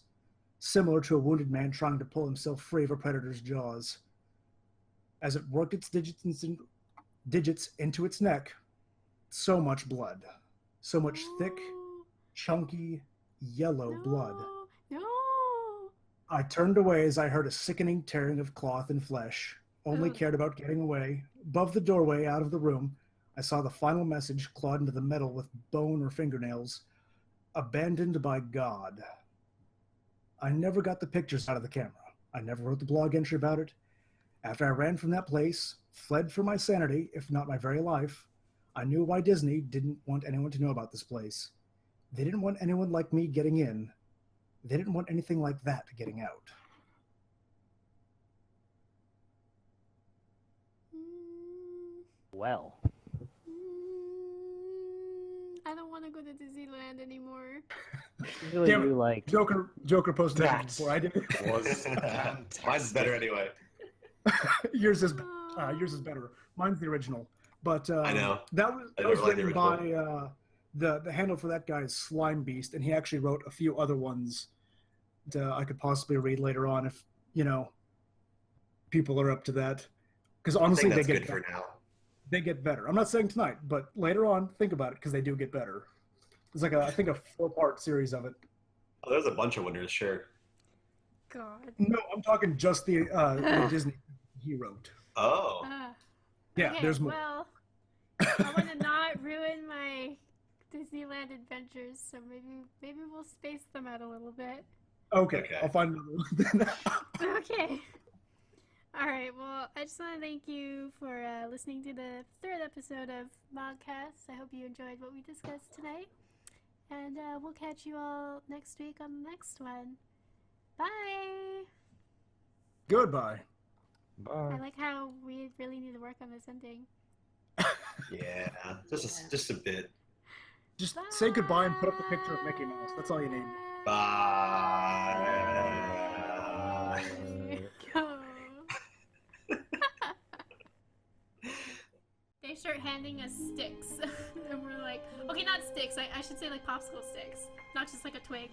similar to a wounded man trying to pull himself free of a predator's jaws. As it worked its digits into its neck, so much blood. So much thick, chunky, yellow blood. No. I turned away as I heard a sickening tearing of cloth and flesh. Only Ugh. cared about getting away. Above the doorway, out of the room, I saw the final message clawed into the metal with bone or fingernails. "Abandoned by God." I never got the pictures out of the camera. I never wrote the blog entry about it. After I ran from that place, fled for my sanity, if not my very life, I knew why Disney didn't want anyone to know about this place. They didn't want anyone like me getting in. They didn't want anything like that getting out. Well, I don't want to go to Disneyland anymore. usually Damn it. you like Joker posted that That before I did. was fantastic. Mine's better anyway. yours is better. Mine's the original, but I know. that was I that was never liked the written by the handle for that guy is Slime Beast, and he actually wrote a few other ones that I could possibly read later on if people are up to that. Because I honestly, think they that's get good for now. they get better. I'm not saying tonight, but later on, think about it because they do get better. It's like I think a 4-part series of it. Oh, there's a bunch of winners, sure. God. No, I'm talking just the Disney he wrote. Oh. Yeah, Okay, there's more. Well, I want to not ruin my Disneyland adventures, so maybe we'll space them out a little bit. Okay, Okay. I'll find another one. Okay. All right. Well, I just want to thank you for listening to the 3rd episode of ModCast. I hope you enjoyed what we discussed tonight, and we'll catch you all next week on the next one. Bye. Goodbye. I like how we really need to work on this ending. Yeah, just a bit. Just say goodbye and put up the picture of Mickey Mouse. That's all you need. Bye. Go. They start handing us sticks, and we're like, okay, not sticks. I should say like popsicle sticks, not just like a twig.